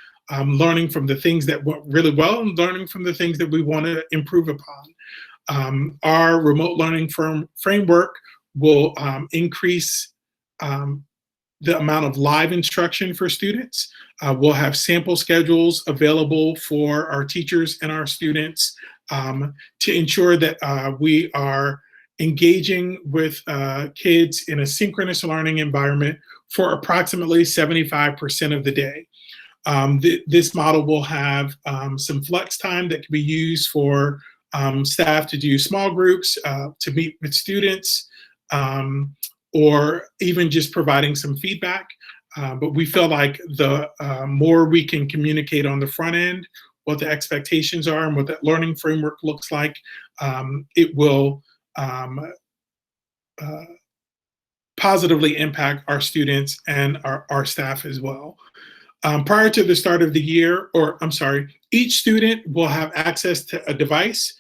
learning from the things that went really well and learning from the things that we want to improve upon. Our remote learning framework will increase the amount of live instruction for students. We'll have sample schedules available for our teachers and our students to ensure that we are engaging with kids in a synchronous learning environment for approximately 75% of the day. This model will have some flex time that can be used for staff to do small groups, to meet with students, or even just providing some feedback. But we feel like the more we can communicate on the front end, what the expectations are and what that learning framework looks like, it will positively impact our students and our staff as well. Prior to the start of the year, or I'm sorry, each student will have access to a device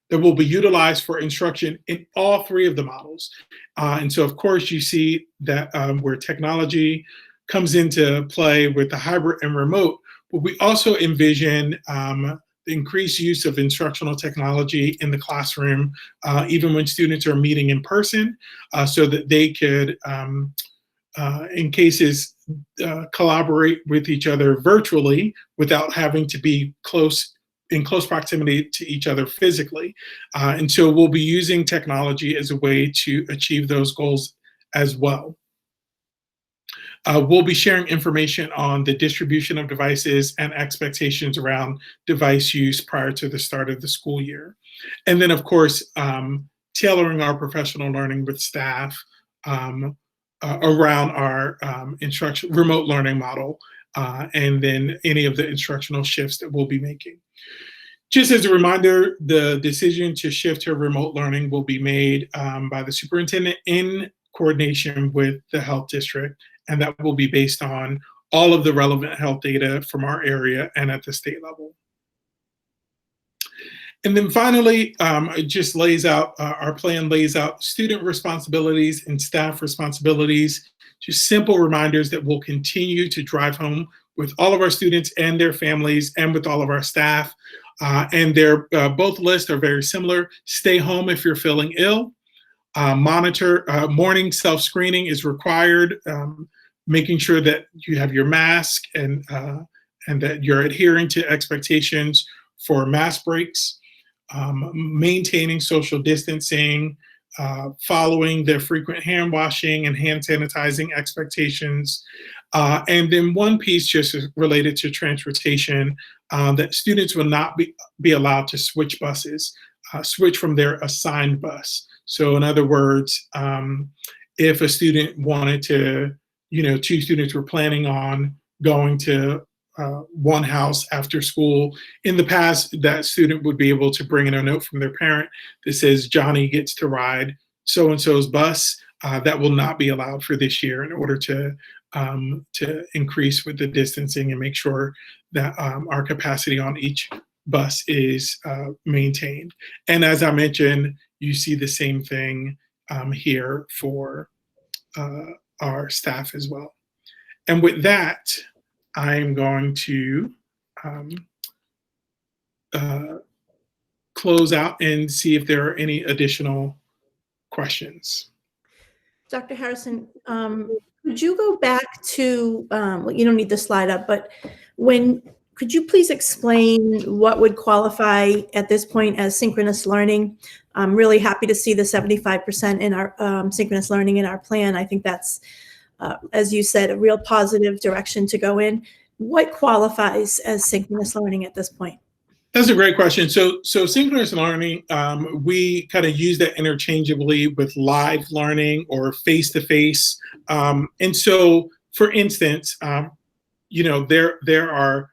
that will be utilized for instruction in all three of the models. And so of course you see that where technology comes into play with the hybrid and remote, but we also envision the increased use of instructional technology in the classroom, even when students are meeting in person, so that they could, in cases, collaborate with each other virtually without having to be in close proximity to each other physically. And so we'll be using technology as a way to achieve those goals as well. We'll be sharing information on the distribution of devices and expectations around device use prior to the start of the school year. And then of course, tailoring our professional learning with staff around our remote learning model, and then any of the instructional shifts that we'll be making. Just as a reminder, the decision to shift to remote learning will be made by the superintendent in coordination with the health district, and that will be based on all of the relevant health data from our area and at the state level. And then finally, it just lays out, our plan lays out student responsibilities and staff responsibilities, just simple reminders that we'll continue to drive home with all of our students and their families and with all of our staff. And they're, both lists are very similar. Stay home if you're feeling ill. Monitor, morning self-screening is required, making sure that you have your mask and that you're adhering to expectations for mask breaks. Maintaining social distancing, following the frequent hand washing and hand sanitizing expectations. And then one piece just related to transportation, that students will not be allowed to switch buses, switch from their assigned bus. So in other words, if a student wanted to, two students were planning on going to one house after school. In the past, that student would be able to bring in a note from their parent that says Johnny gets to ride so-and-so's bus. That will not be allowed for this year in order to increase with the distancing and make sure that our capacity on each bus is maintained. And as I mentioned, you see the same thing here for our staff as well. And with that, I'm going to close out and see if there are any additional questions. Dr. Harrison, could you go back to, well, you don't need the slide up, but could you please explain what would qualify at this point as synchronous learning? I'm really happy to see the 75% in our synchronous learning in our plan. I think that's, as you said, a real positive direction to go in. What qualifies as synchronous learning at this point? That's a great question. So synchronous learning, we kind of use that interchangeably with live learning or face-to-face. And so, for instance, there are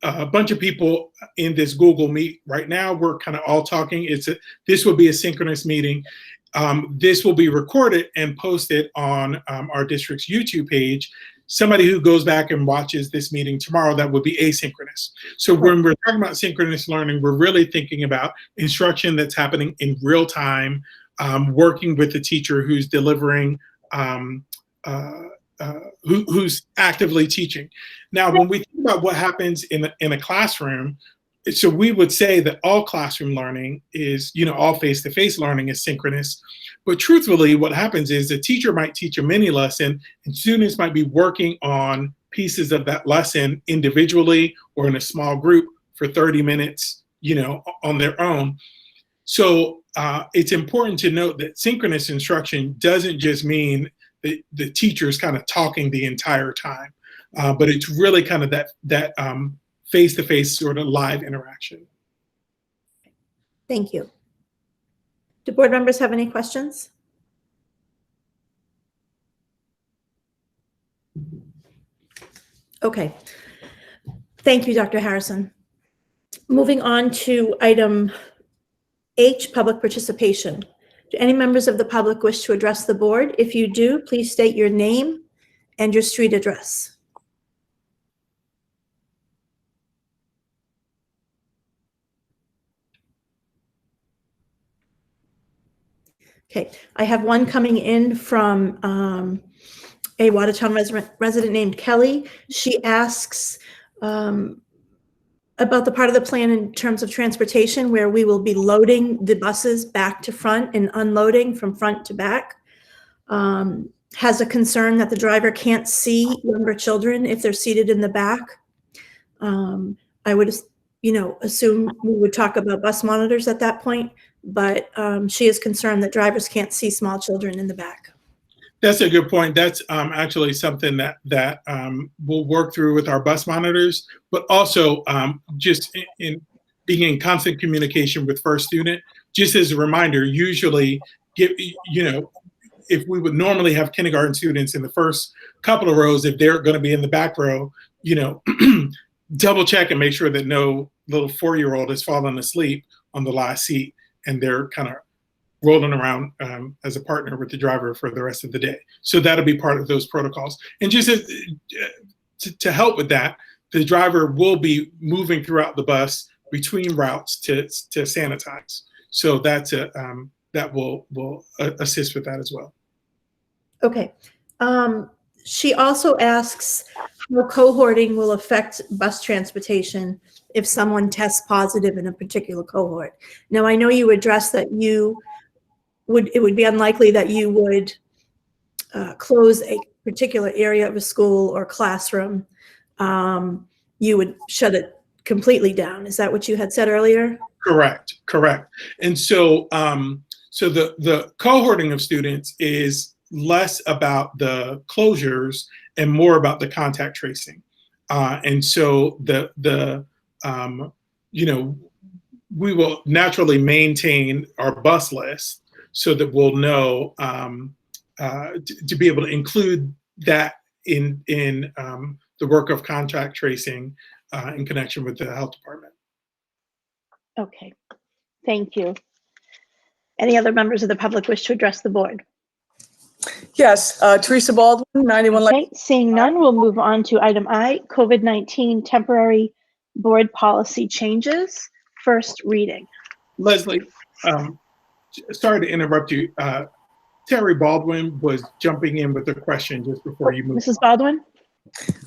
a bunch of people in this Google Meet right now. We're kind of all talking. This will be a synchronous meeting. This will be recorded and posted on our district's YouTube page. Somebody who goes back and watches this meeting tomorrow, that would be asynchronous. So when we're talking about synchronous learning, we're really thinking about instruction that's happening in real time, working with the teacher who's delivering, who's actively teaching. Now, when we think about what happens in a classroom, so we would say that all classroom learning is, all face-to-face learning is synchronous. But truthfully, what happens is the teacher might teach a mini lesson and students might be working on pieces of that lesson individually or in a small group for 30 minutes, on their own. So it's important to note that synchronous instruction doesn't just mean that the teacher is kind of talking the entire time, but it's really kind of that face-to-face sort of live interaction. Thank you. Do board members have any questions? Okay. Thank you, Dr. Harrison. Moving on to item H, public participation. Do any members of the public wish to address the board? If you do, please state your name and your street address. Okay, I have one coming in from a Watertown resident named Kelly. She asks about the part of the plan in terms of transportation where we will be loading the buses back to front and unloading from front to back. Has a concern that the driver can't see younger children if they're seated in the back. I would, assume we would talk about bus monitors at that point, but she is concerned that drivers can't see small children in the back. That's a good point. That's actually something that we'll work through with our bus monitors, but also just in being in constant communication with First Student. Just as a reminder, usually, if we would normally have kindergarten students in the first couple of rows, if they're going to be in the back row, double check and make sure that no little 4-year-old has fallen asleep on the last seat and they're kind of rolling around as a partner with the driver for the rest of the day. So that'll be part of those protocols. And just to help with that, the driver will be moving throughout the bus between routes to sanitize. So that's that will assist with that as well. Okay. She also asks how cohorting will affect bus transportation if someone tests positive in a particular cohort. Now, I know you addressed that it would be unlikely that you would close a particular area of a school or classroom. You would shut it completely down. Is that what you had said earlier? Correct. And so, so the cohorting of students is less about the closures and more about the contact tracing. And so we will naturally maintain our bus list so that we'll know to be able to include that in the work of contact tracing in connection with the health department. Okay, thank you. Any other members of the public wish to address the board? Yes, Teresa Baldwin, 91. Okay, seeing none, we'll move on to item I, COVID-19 temporary board policy changes, first reading. Leslie, sorry to interrupt you. Terry Baldwin was jumping in with a question just before you moved. Mrs. Baldwin?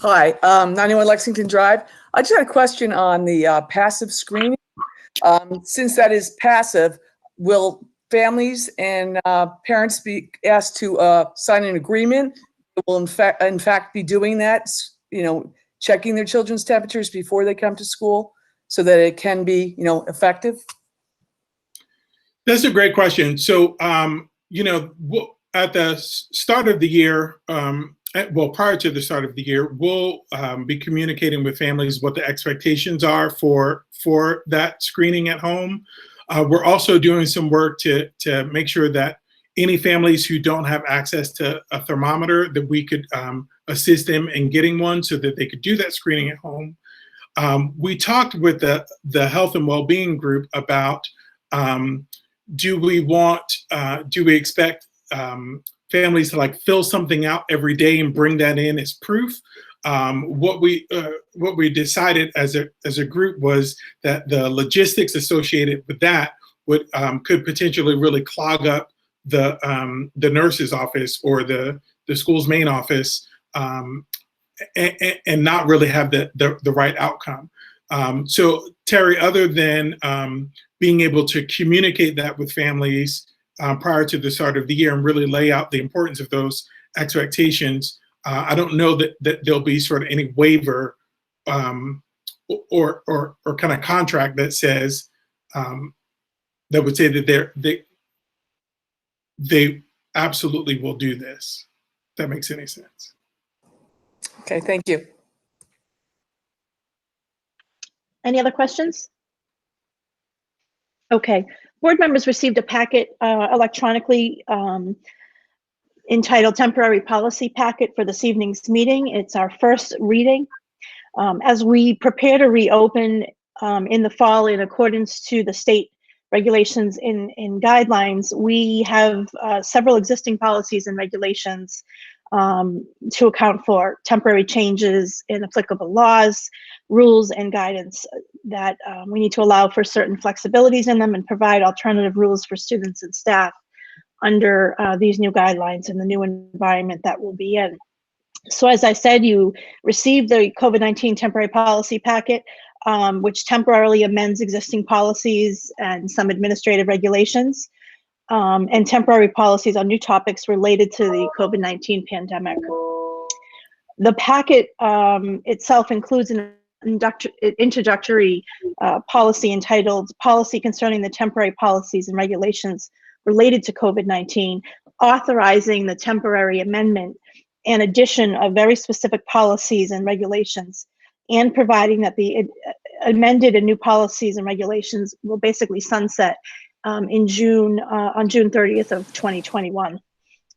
Hi, 91 Lexington Drive. I just had a question on the passive screening. Since that is passive, will families and parents be asked to sign an agreement? Will in fact be doing that, checking their children's temperatures before they come to school so that it can be, effective? That's a great question. So, at the start of the year, well, prior to the start of the year, we'll be communicating with families what the expectations are for that screening at home. We're also doing some work to make sure that any families who don't have access to a thermometer, that we could assist them in getting one so that they could do that screening at home. We talked with the health and well-being group about do we expect families to like fill something out every day and bring that in as proof. What we decided as a group was that the logistics associated with that could potentially really clog up the nurse's office or the school's main office, and not really have the right outcome. So Terry, other than being able to communicate that with families prior to the start of the year and really lay out the importance of those expectations, I don't know that there'll be sort of any waiver or kind of contract that says that would say that they absolutely will do this. If that makes any sense. Okay, thank you. Any other questions? Okay, board members received a packet electronically entitled Temporary Policy Packet for this evening's meeting. It's our first reading. As we prepare to reopen in the fall in accordance to the state regulations and guidelines, we have several existing policies and regulations to account for temporary changes in applicable laws, rules, and guidance that we need to allow for certain flexibilities in them and provide alternative rules for students and staff under these new guidelines and the new environment that we'll be in. So as I said, you received the COVID-19 temporary policy packet, which temporarily amends existing policies and some administrative regulations, and temporary policies on new topics related to the COVID-19 pandemic. The packet itself includes an introductory policy entitled Policy Concerning the Temporary Policies and Regulations Related to COVID-19, authorizing the temporary amendment and addition of very specific policies and regulations, and providing that the amended and new policies and regulations will basically sunset on June 30th of 2021,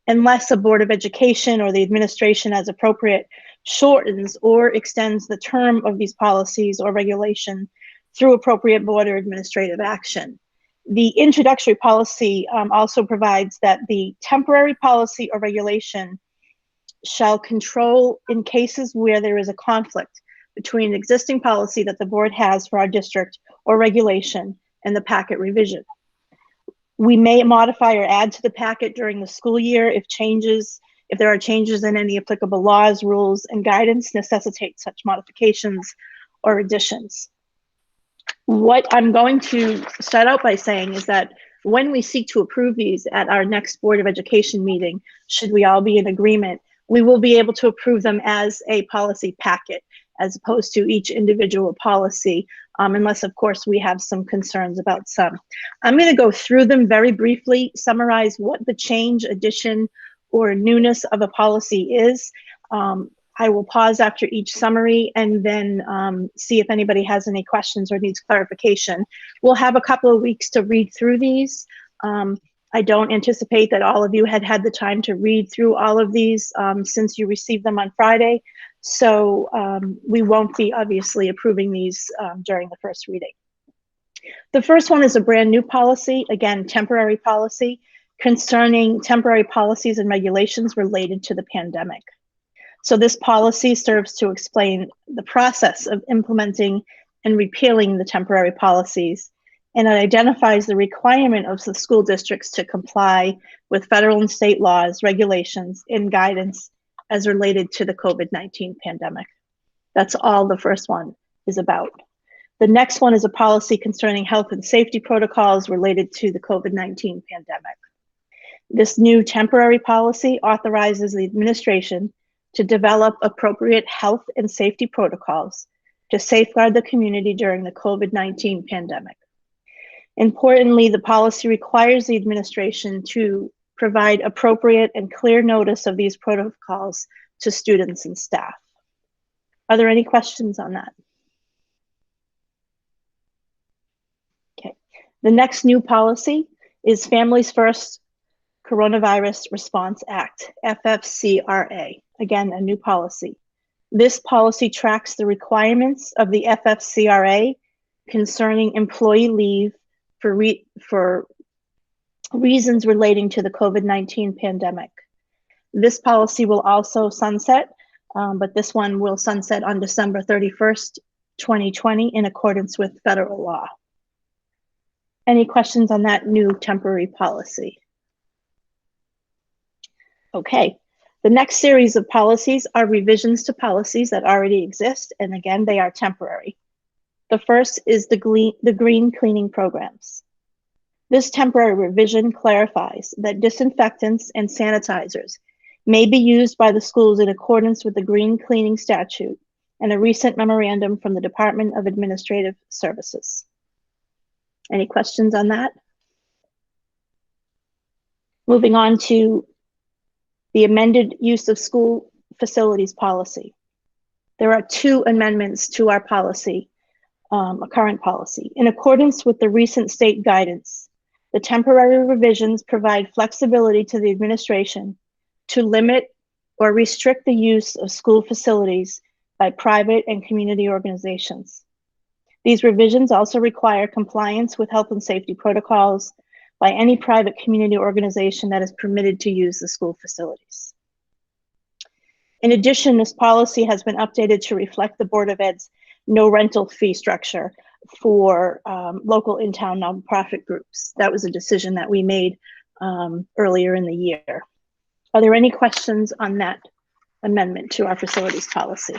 unless a Board of Education or the administration as appropriate shortens or extends the term of these policies or regulation through appropriate board or administrative action. The introductory policy also provides that the temporary policy or regulation shall control in cases where there is a conflict between an existing policy that the board has for our district or regulation and the packet revision. We may modify or add to the packet during the school year if there are changes in any applicable laws, rules, and guidance necessitate such modifications or additions. What I'm going to start out by saying is that when we seek to approve these at our next Board of Education meeting, should we all be in agreement, we will be able to approve them as a policy packet as opposed to each individual policy, unless of course we have some concerns about some. I'm going to go through them very briefly, summarize what the change, addition, or newness of a policy is. I will pause after each summary and then see if anybody has any questions or needs clarification. We'll have a couple of weeks to read through these. I don't anticipate that all of you had the time to read through all of these since you received them on Friday. So we won't be obviously approving these during the first reading. The first one is a brand new policy, again, temporary policy, concerning temporary policies and regulations related to the pandemic. So this policy serves to explain the process of implementing and repealing the temporary policies, and it identifies the requirement of the school districts to comply with federal and state laws, regulations, and guidance as related to the COVID-19 pandemic. That's all the first one is about. The next one is a policy concerning health and safety protocols related to the COVID-19 pandemic. This new temporary policy authorizes the administration to develop appropriate health and safety protocols to safeguard the community during the COVID-19 pandemic. Importantly, the policy requires the administration to provide appropriate and clear notice of these protocols to students and staff. Are there any questions on that? Okay. The next new policy is Families First Coronavirus Response Act, FFCRA. Again, a new policy. This policy tracks the requirements of the FFCRA concerning employee leave for reasons relating to the COVID-19 pandemic. This policy will also sunset, but this one will sunset on December 31st, 2020 in accordance with federal law. Any questions on that new temporary policy? Okay, the next series of policies are revisions to policies that already exist, and again, they are temporary. The first is the green cleaning programs. This temporary revision clarifies that disinfectants and sanitizers may be used by the schools in accordance with the green cleaning statute and a recent memorandum from the Department of Administrative Services. Any questions on that? Moving on to the amended use of school facilities policy. There are two amendments to our policy, a current policy. In accordance with the recent state guidance, the temporary revisions provide flexibility to the administration to limit or restrict the use of school facilities by private and community organizations. These revisions also require compliance with health and safety protocols by any private community organization that is permitted to use the school facilities. In addition, this policy has been updated to reflect the Board of Ed's no rental fee structure for local in-town nonprofit groups. That was a decision that we made earlier in the year. Are there any questions on that amendment to our facilities policy?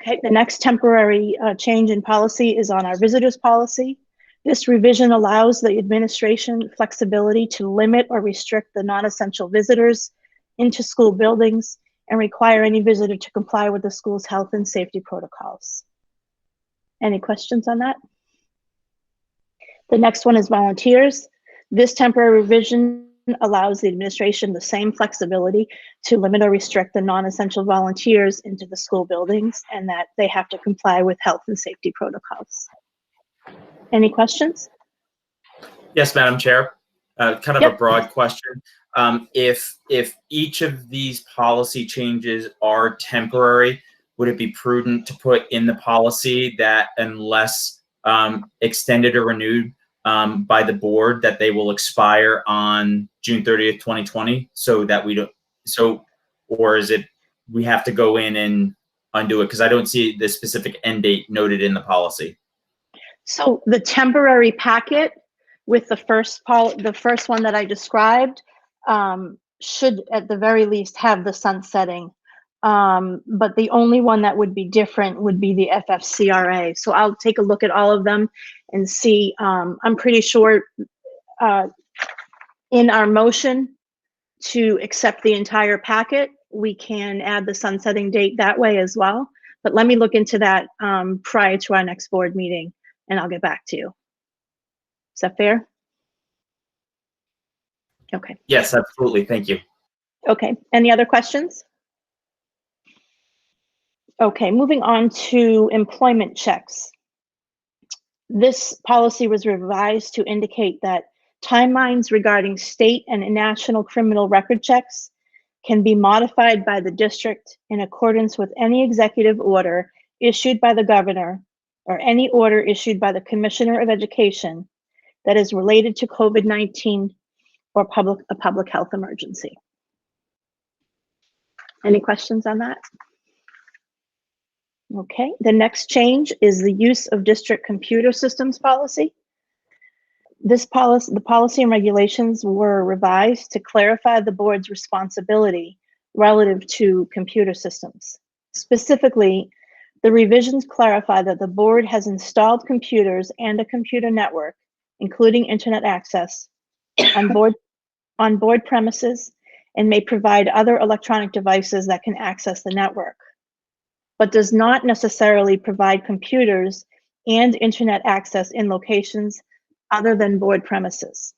Okay, the next temporary change in policy is on our visitors policy. This revision allows the administration flexibility to limit or restrict the non-essential visitors into school buildings and require any visitor to comply with the school's health and safety protocols. Any questions on that? The next one is volunteers. This temporary revision allows the administration the same flexibility to limit or restrict the non-essential volunteers into the school buildings and that they have to comply with health and safety protocols. Any questions? Yes, Madam Chair. Kind of Yep. a broad question. If each of these policy changes are temporary, would it be prudent to put in the policy that unless extended or renewed by the board, that they will expire on June 30th, 2020, so that we don't, or is it we have to go in and undo it? Because I don't see the specific end date noted in the policy. So the temporary packet with the first one that I described should at the very least have the sunsetting. But the only one that would be different would be the FFCRA. So I'll take a look at all of them and see. I'm pretty sure in our motion to accept the entire packet, we can add the sunsetting date that way as well. But let me look into that prior to our next board meeting, and I'll get back to you. Is that fair? Okay. Yes, absolutely. Thank you. Okay. Any other questions? Okay, moving on to employment checks. This policy was revised to indicate that timelines regarding state and national criminal record checks can be modified by the district in accordance with any executive order issued by the governor or any order issued by the Commissioner of Education that is related to COVID-19 or a public health emergency. Any questions on that? Okay, the next change is the use of district computer systems policy. The policy and regulations were revised to clarify the board's responsibility relative to computer systems. Specifically, the revisions clarify that the board has installed computers and a computer network, including internet access, on board premises, and may provide other electronic devices that can access the network, but does not necessarily provide computers and internet access in locations other than board premises.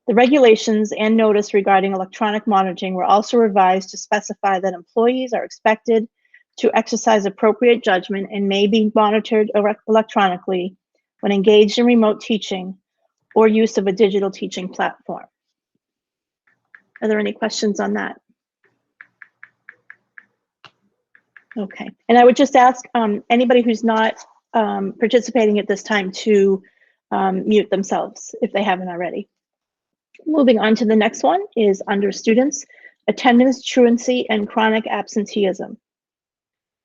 The regulations and notice regarding electronic monitoring were also revised to specify that employees are expected to exercise appropriate judgment and may be monitored electronically when engaged in remote teaching or use of a digital teaching platform. Are there any questions on that? Okay, and I would just ask anybody who's not participating at this time to mute themselves if they haven't already. Moving on to the next one is under students, attendance truancy and chronic absenteeism.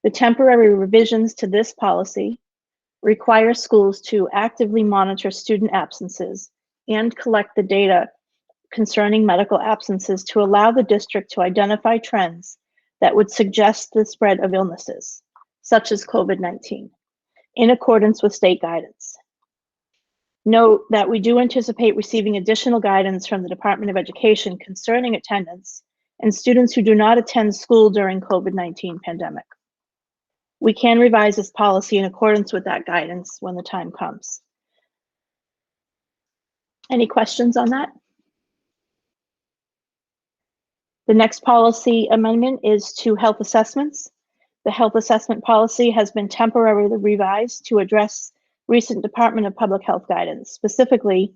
The temporary revisions to this policy require schools to actively monitor student absences and collect the data concerning medical absences to allow the district to identify trends that would suggest the spread of illnesses, such as COVID-19, in accordance with state guidance. Note that we do anticipate receiving additional guidance from the Department of Education concerning attendance and students who do not attend school during COVID-19 pandemic. We can revise this policy in accordance with that guidance when the time comes. Any questions on that? The next policy amendment is to health assessments. The health assessment policy has been temporarily revised to address recent Department of Public Health guidance. Specifically,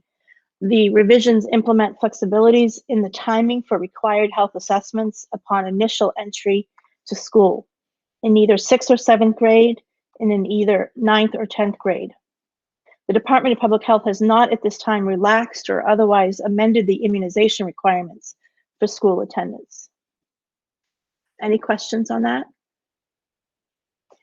the revisions implement flexibilities in the timing for required health assessments upon initial entry to school in either 6th or 7th grade and in either 9th or 10th grade. The Department of Public Health has not at this time relaxed or otherwise amended the immunization requirements for school attendance. Any questions on that?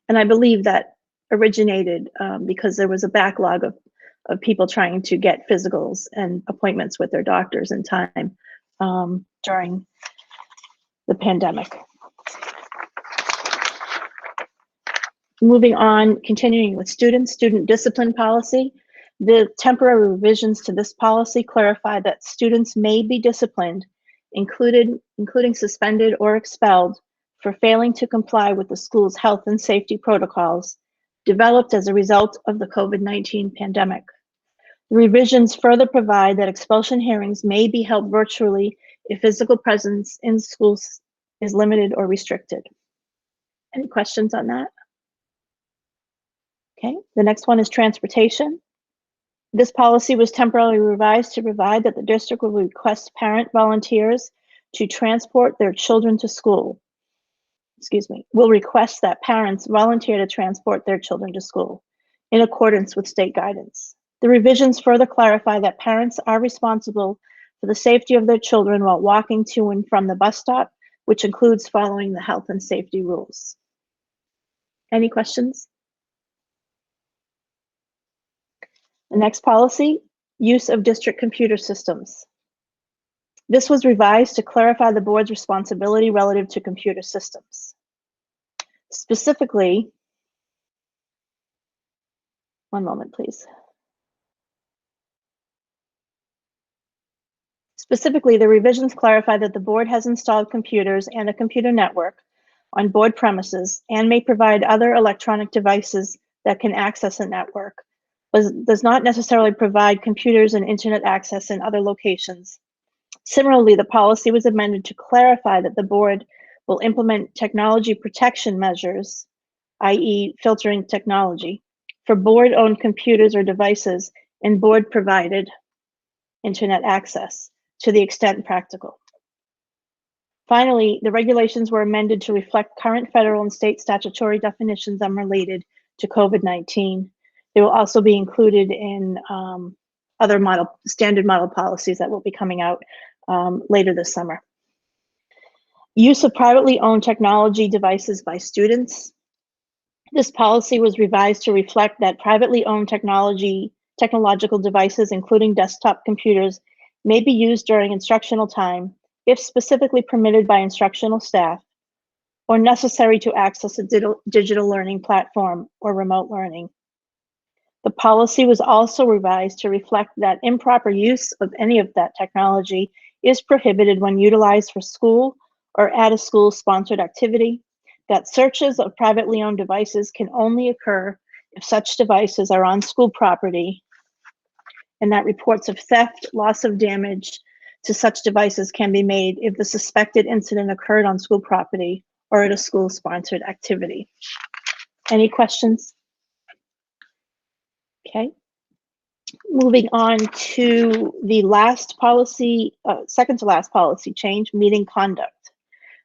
And I believe that originated because there was a backlog of people trying to get physicals and appointments with their doctors in time during the pandemic. Moving on, continuing with students, student discipline policy. The temporary revisions to this policy clarify that students may be disciplined, including suspended or expelled, for failing to comply with the school's health and safety protocols developed as a result of the COVID-19 pandemic. The revisions further provide that expulsion hearings may be held virtually if physical presence in schools is limited or restricted. Any questions on that? Okay, the next one is transportation. This policy was temporarily revised to provide that the district will request parent volunteers to transport their children to school. Will request that parents volunteer to transport their children to school in accordance with state guidance. The revisions further clarify that parents are responsible for the safety of their children while walking to and from the bus stop, which includes following the health and safety rules. Any questions? The next policy, use of district computer systems. This was revised to clarify the board's responsibility relative to computer systems. Specifically, one moment, please. Specifically, the revisions clarify that the board has installed computers and a computer network on board premises and may provide other electronic devices that can access a network, but does not necessarily provide computers and internet access in other locations. Similarly, the policy was amended to clarify that the board will implement technology protection measures, i.e. filtering technology, for board-owned computers or devices and board-provided internet access to the extent practical. Finally, the regulations were amended to reflect current federal and state statutory definitions unrelated to COVID-19. They will also be included in other standard model policies that will be coming out later this summer. Use of privately owned technology devices by students. This policy was revised to reflect that privately owned technological devices, including desktop computers, may be used during instructional time if specifically permitted by instructional staff or necessary to access a digital learning platform or remote learning. The policy was also revised to reflect that improper use of any of that technology is prohibited when utilized for school or at a school-sponsored activity, that searches of privately owned devices can only occur if such devices are on school property, and that reports of theft, loss of damage, to such devices can be made if the suspected incident occurred on school property or at a school-sponsored activity. Any questions? Okay. Moving on to the last policy, second to last policy change, meeting conduct.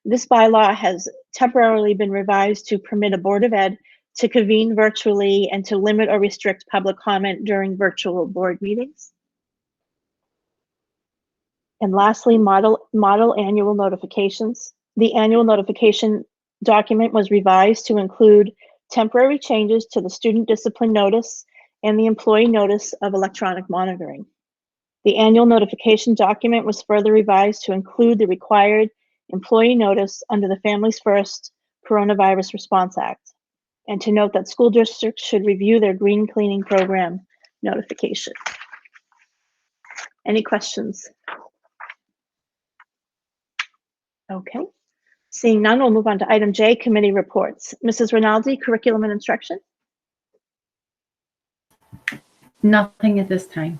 This bylaw has temporarily been revised to permit a Board of Ed to convene virtually and to limit or restrict public comment during virtual board meetings. And lastly, model annual notifications. The annual notification document was revised to include temporary changes to the student discipline notice and the employee notice of electronic monitoring. The annual notification document was further revised to include the required employee notice under the Families First Coronavirus Response Act, and to note that school districts should review their green cleaning program notification. Any questions? Okay, seeing none, we'll move on to item J, committee reports. Mrs. Rinaldi, curriculum and instruction? Nothing at this time.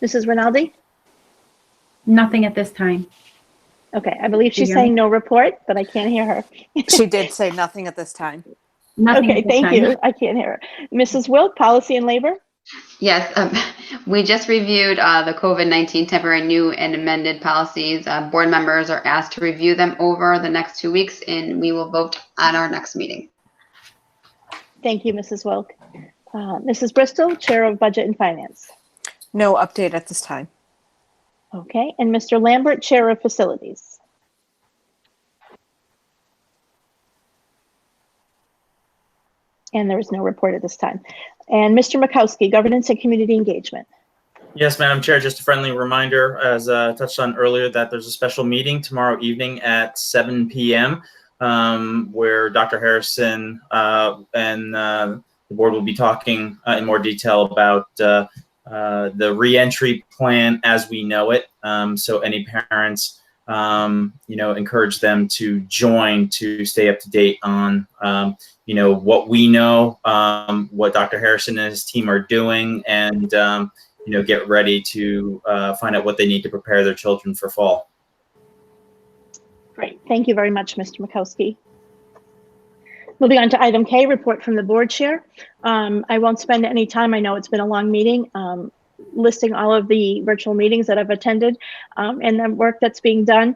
Mrs. Rinaldi? Nothing at this time. Okay, I believe she's You hear me? saying no report, but I can't hear her. She did say nothing at this time. Nothing Okay, at this thank time. you. I can't hear her. Mrs. Wilk, policy and labor? Yes, we just reviewed the COVID-19 temporary new and amended policies. Board members are asked to review them over the next 2 weeks, and we will vote at our next meeting. Thank you, Mrs. Wilk. Mrs. Bristol, Chair of Budget and Finance. No update at this time. Okay, and Mr. Lambert, Chair of Facilities. And there is no report at this time. And Mr. Makowski, Governance and Community Engagement. Yes, Madam Chair, just a friendly reminder, as touched on earlier, that there's a special meeting tomorrow evening at 7 p.m. Where Dr. Harrison and the board will be talking in more detail about the reentry plan as we know it. So any parents, encourage them to join to stay up to date on, what we know, what Dr. Harrison and his team are doing, and, get ready to find out what they need to prepare their children for fall. Great, thank you very much, Mr. Makowski. Moving on to item K, report from the board chair. I won't spend any time, I know it's been a long meeting, listing all of the virtual meetings that I've attended and the work that's being done.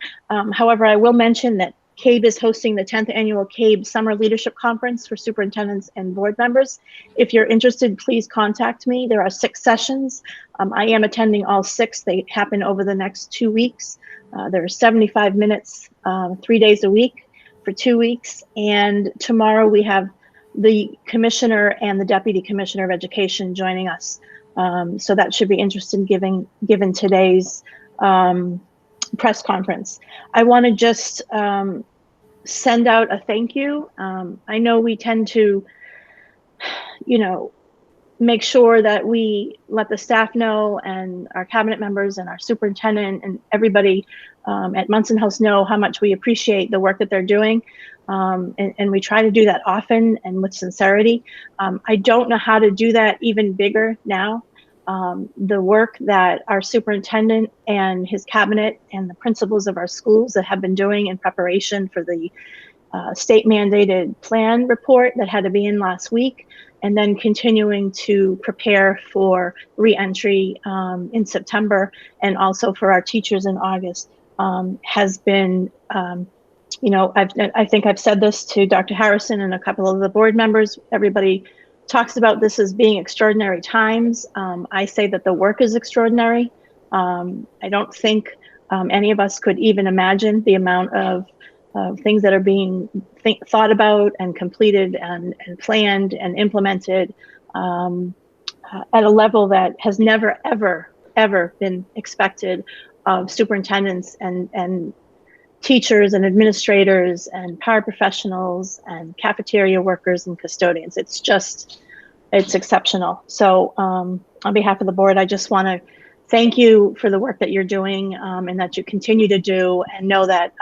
However, I will mention that CABE is hosting the 10th annual CABE Summer Leadership Conference for superintendents and board members. If you're interested, please contact me. There are 6 sessions. I am attending all 6. They happen over the next 2 weeks. There are 75 minutes, 3 days a week for 2 weeks. And tomorrow we have the commissioner and the deputy commissioner of education joining us. So that should be interesting given today's press conference. I want to just send out a thank you. I know we tend to, make sure that we let the staff know and our cabinet members and our superintendent and everybody at Munson House know how much we appreciate the work that they're doing. And we try to do that often and with sincerity. I don't know how to do that even bigger now. The work that our superintendent and his cabinet and the principals of our schools that have been doing in preparation for the state mandated plan report that had to be in last week, and then continuing to prepare for re-entry in September and also for our teachers in August has been, I think I've said this to Dr. Harrison and a couple of the board members. Everybody talks about this as being extraordinary times. I say that the work is extraordinary. I don't think any of us could even imagine the amount of things that are being thought about and completed and planned and implemented at a level that has never, ever been expected of superintendents and teachers and administrators and paraprofessionals and cafeteria workers and custodians. It's exceptional. So on behalf of the board, I just want to thank you for the work that you're doing and that you continue to do, and know that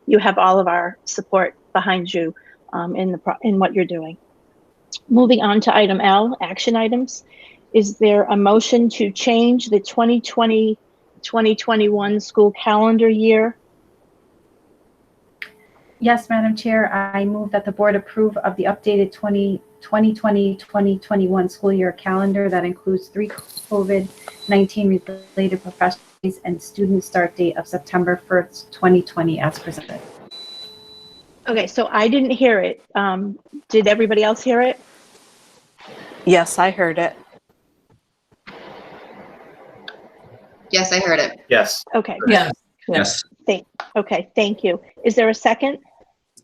you have all of our support behind you in what you're doing. Moving on to item L, action items. Is there a motion to change the 2020-2021 school calendar year? Yes, Madam Chair, I move that the board approve of the updated 2020-2021 school year calendar that includes 3 COVID-19 related professional days and student start date of September 1st, 2020 as presented. Okay, so I didn't hear it. Did everybody else hear it? Yes, I heard it. Yes, I heard it. Yes. Okay. Yes. Yes. Okay, thank you. Is there a second?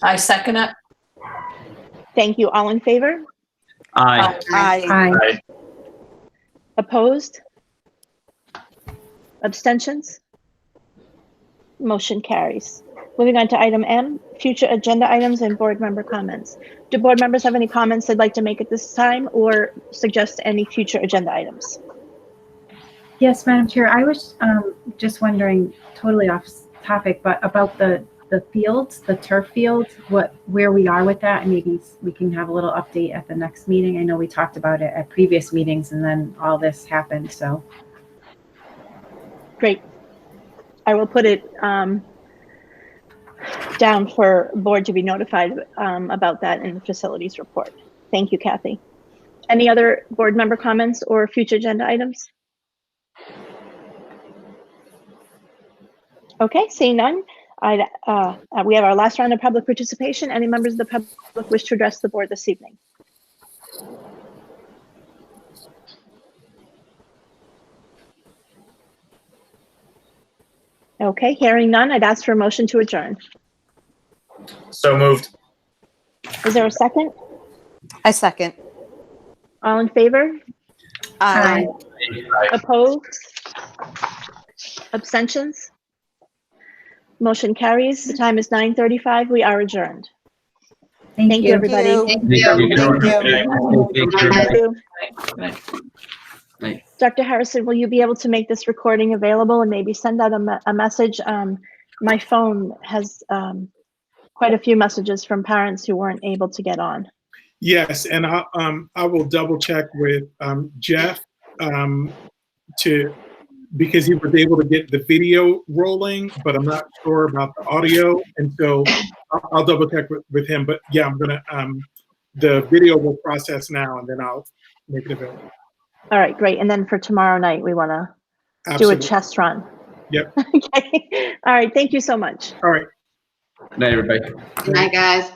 I second it. Thank you. All in favor? Aye. Aye. Opposed? Abstentions? Motion carries. Moving on to item M, future agenda items and board member comments. Do board members have any comments they'd like to make at this time or suggest any future agenda items? Yes, Madam Chair, I was just wondering, totally off topic, but about the fields, the turf fields, where we are with that, and maybe we can have a little update at the next meeting. I know we talked about it at previous meetings and then all this happened, so. Great. I will put it down for board to be notified about that in the facilities report. Thank you, Kathy. Any other board member comments or future agenda items? Okay, seeing none, we have our last round of public participation. Any members of the public wish to address the board this evening? Okay, hearing none, I'd ask for a motion to adjourn. So moved. Is there a second? I second. All in favor? Aye. Opposed? Abstentions? Motion carries. The time is 9:35. We are adjourned. Thank you, everybody. Thank you. Thank you. Aye. Dr. Harrison, will you be able to make this recording available and maybe send out a message? My phone has quite a few messages from parents who weren't able to get on. Yes, and I will double check with Jeff because he was able to get the video rolling, but I'm not sure about the audio, and so I'll double check with him. But yeah, I'm gonna the video will process now, and then I'll make it available. All right, great. And then for tomorrow night, we want to do a Absolutely. chest run. Yep. Okay. All right. Thank you so much. All right. Good night, everybody. Good night, guys.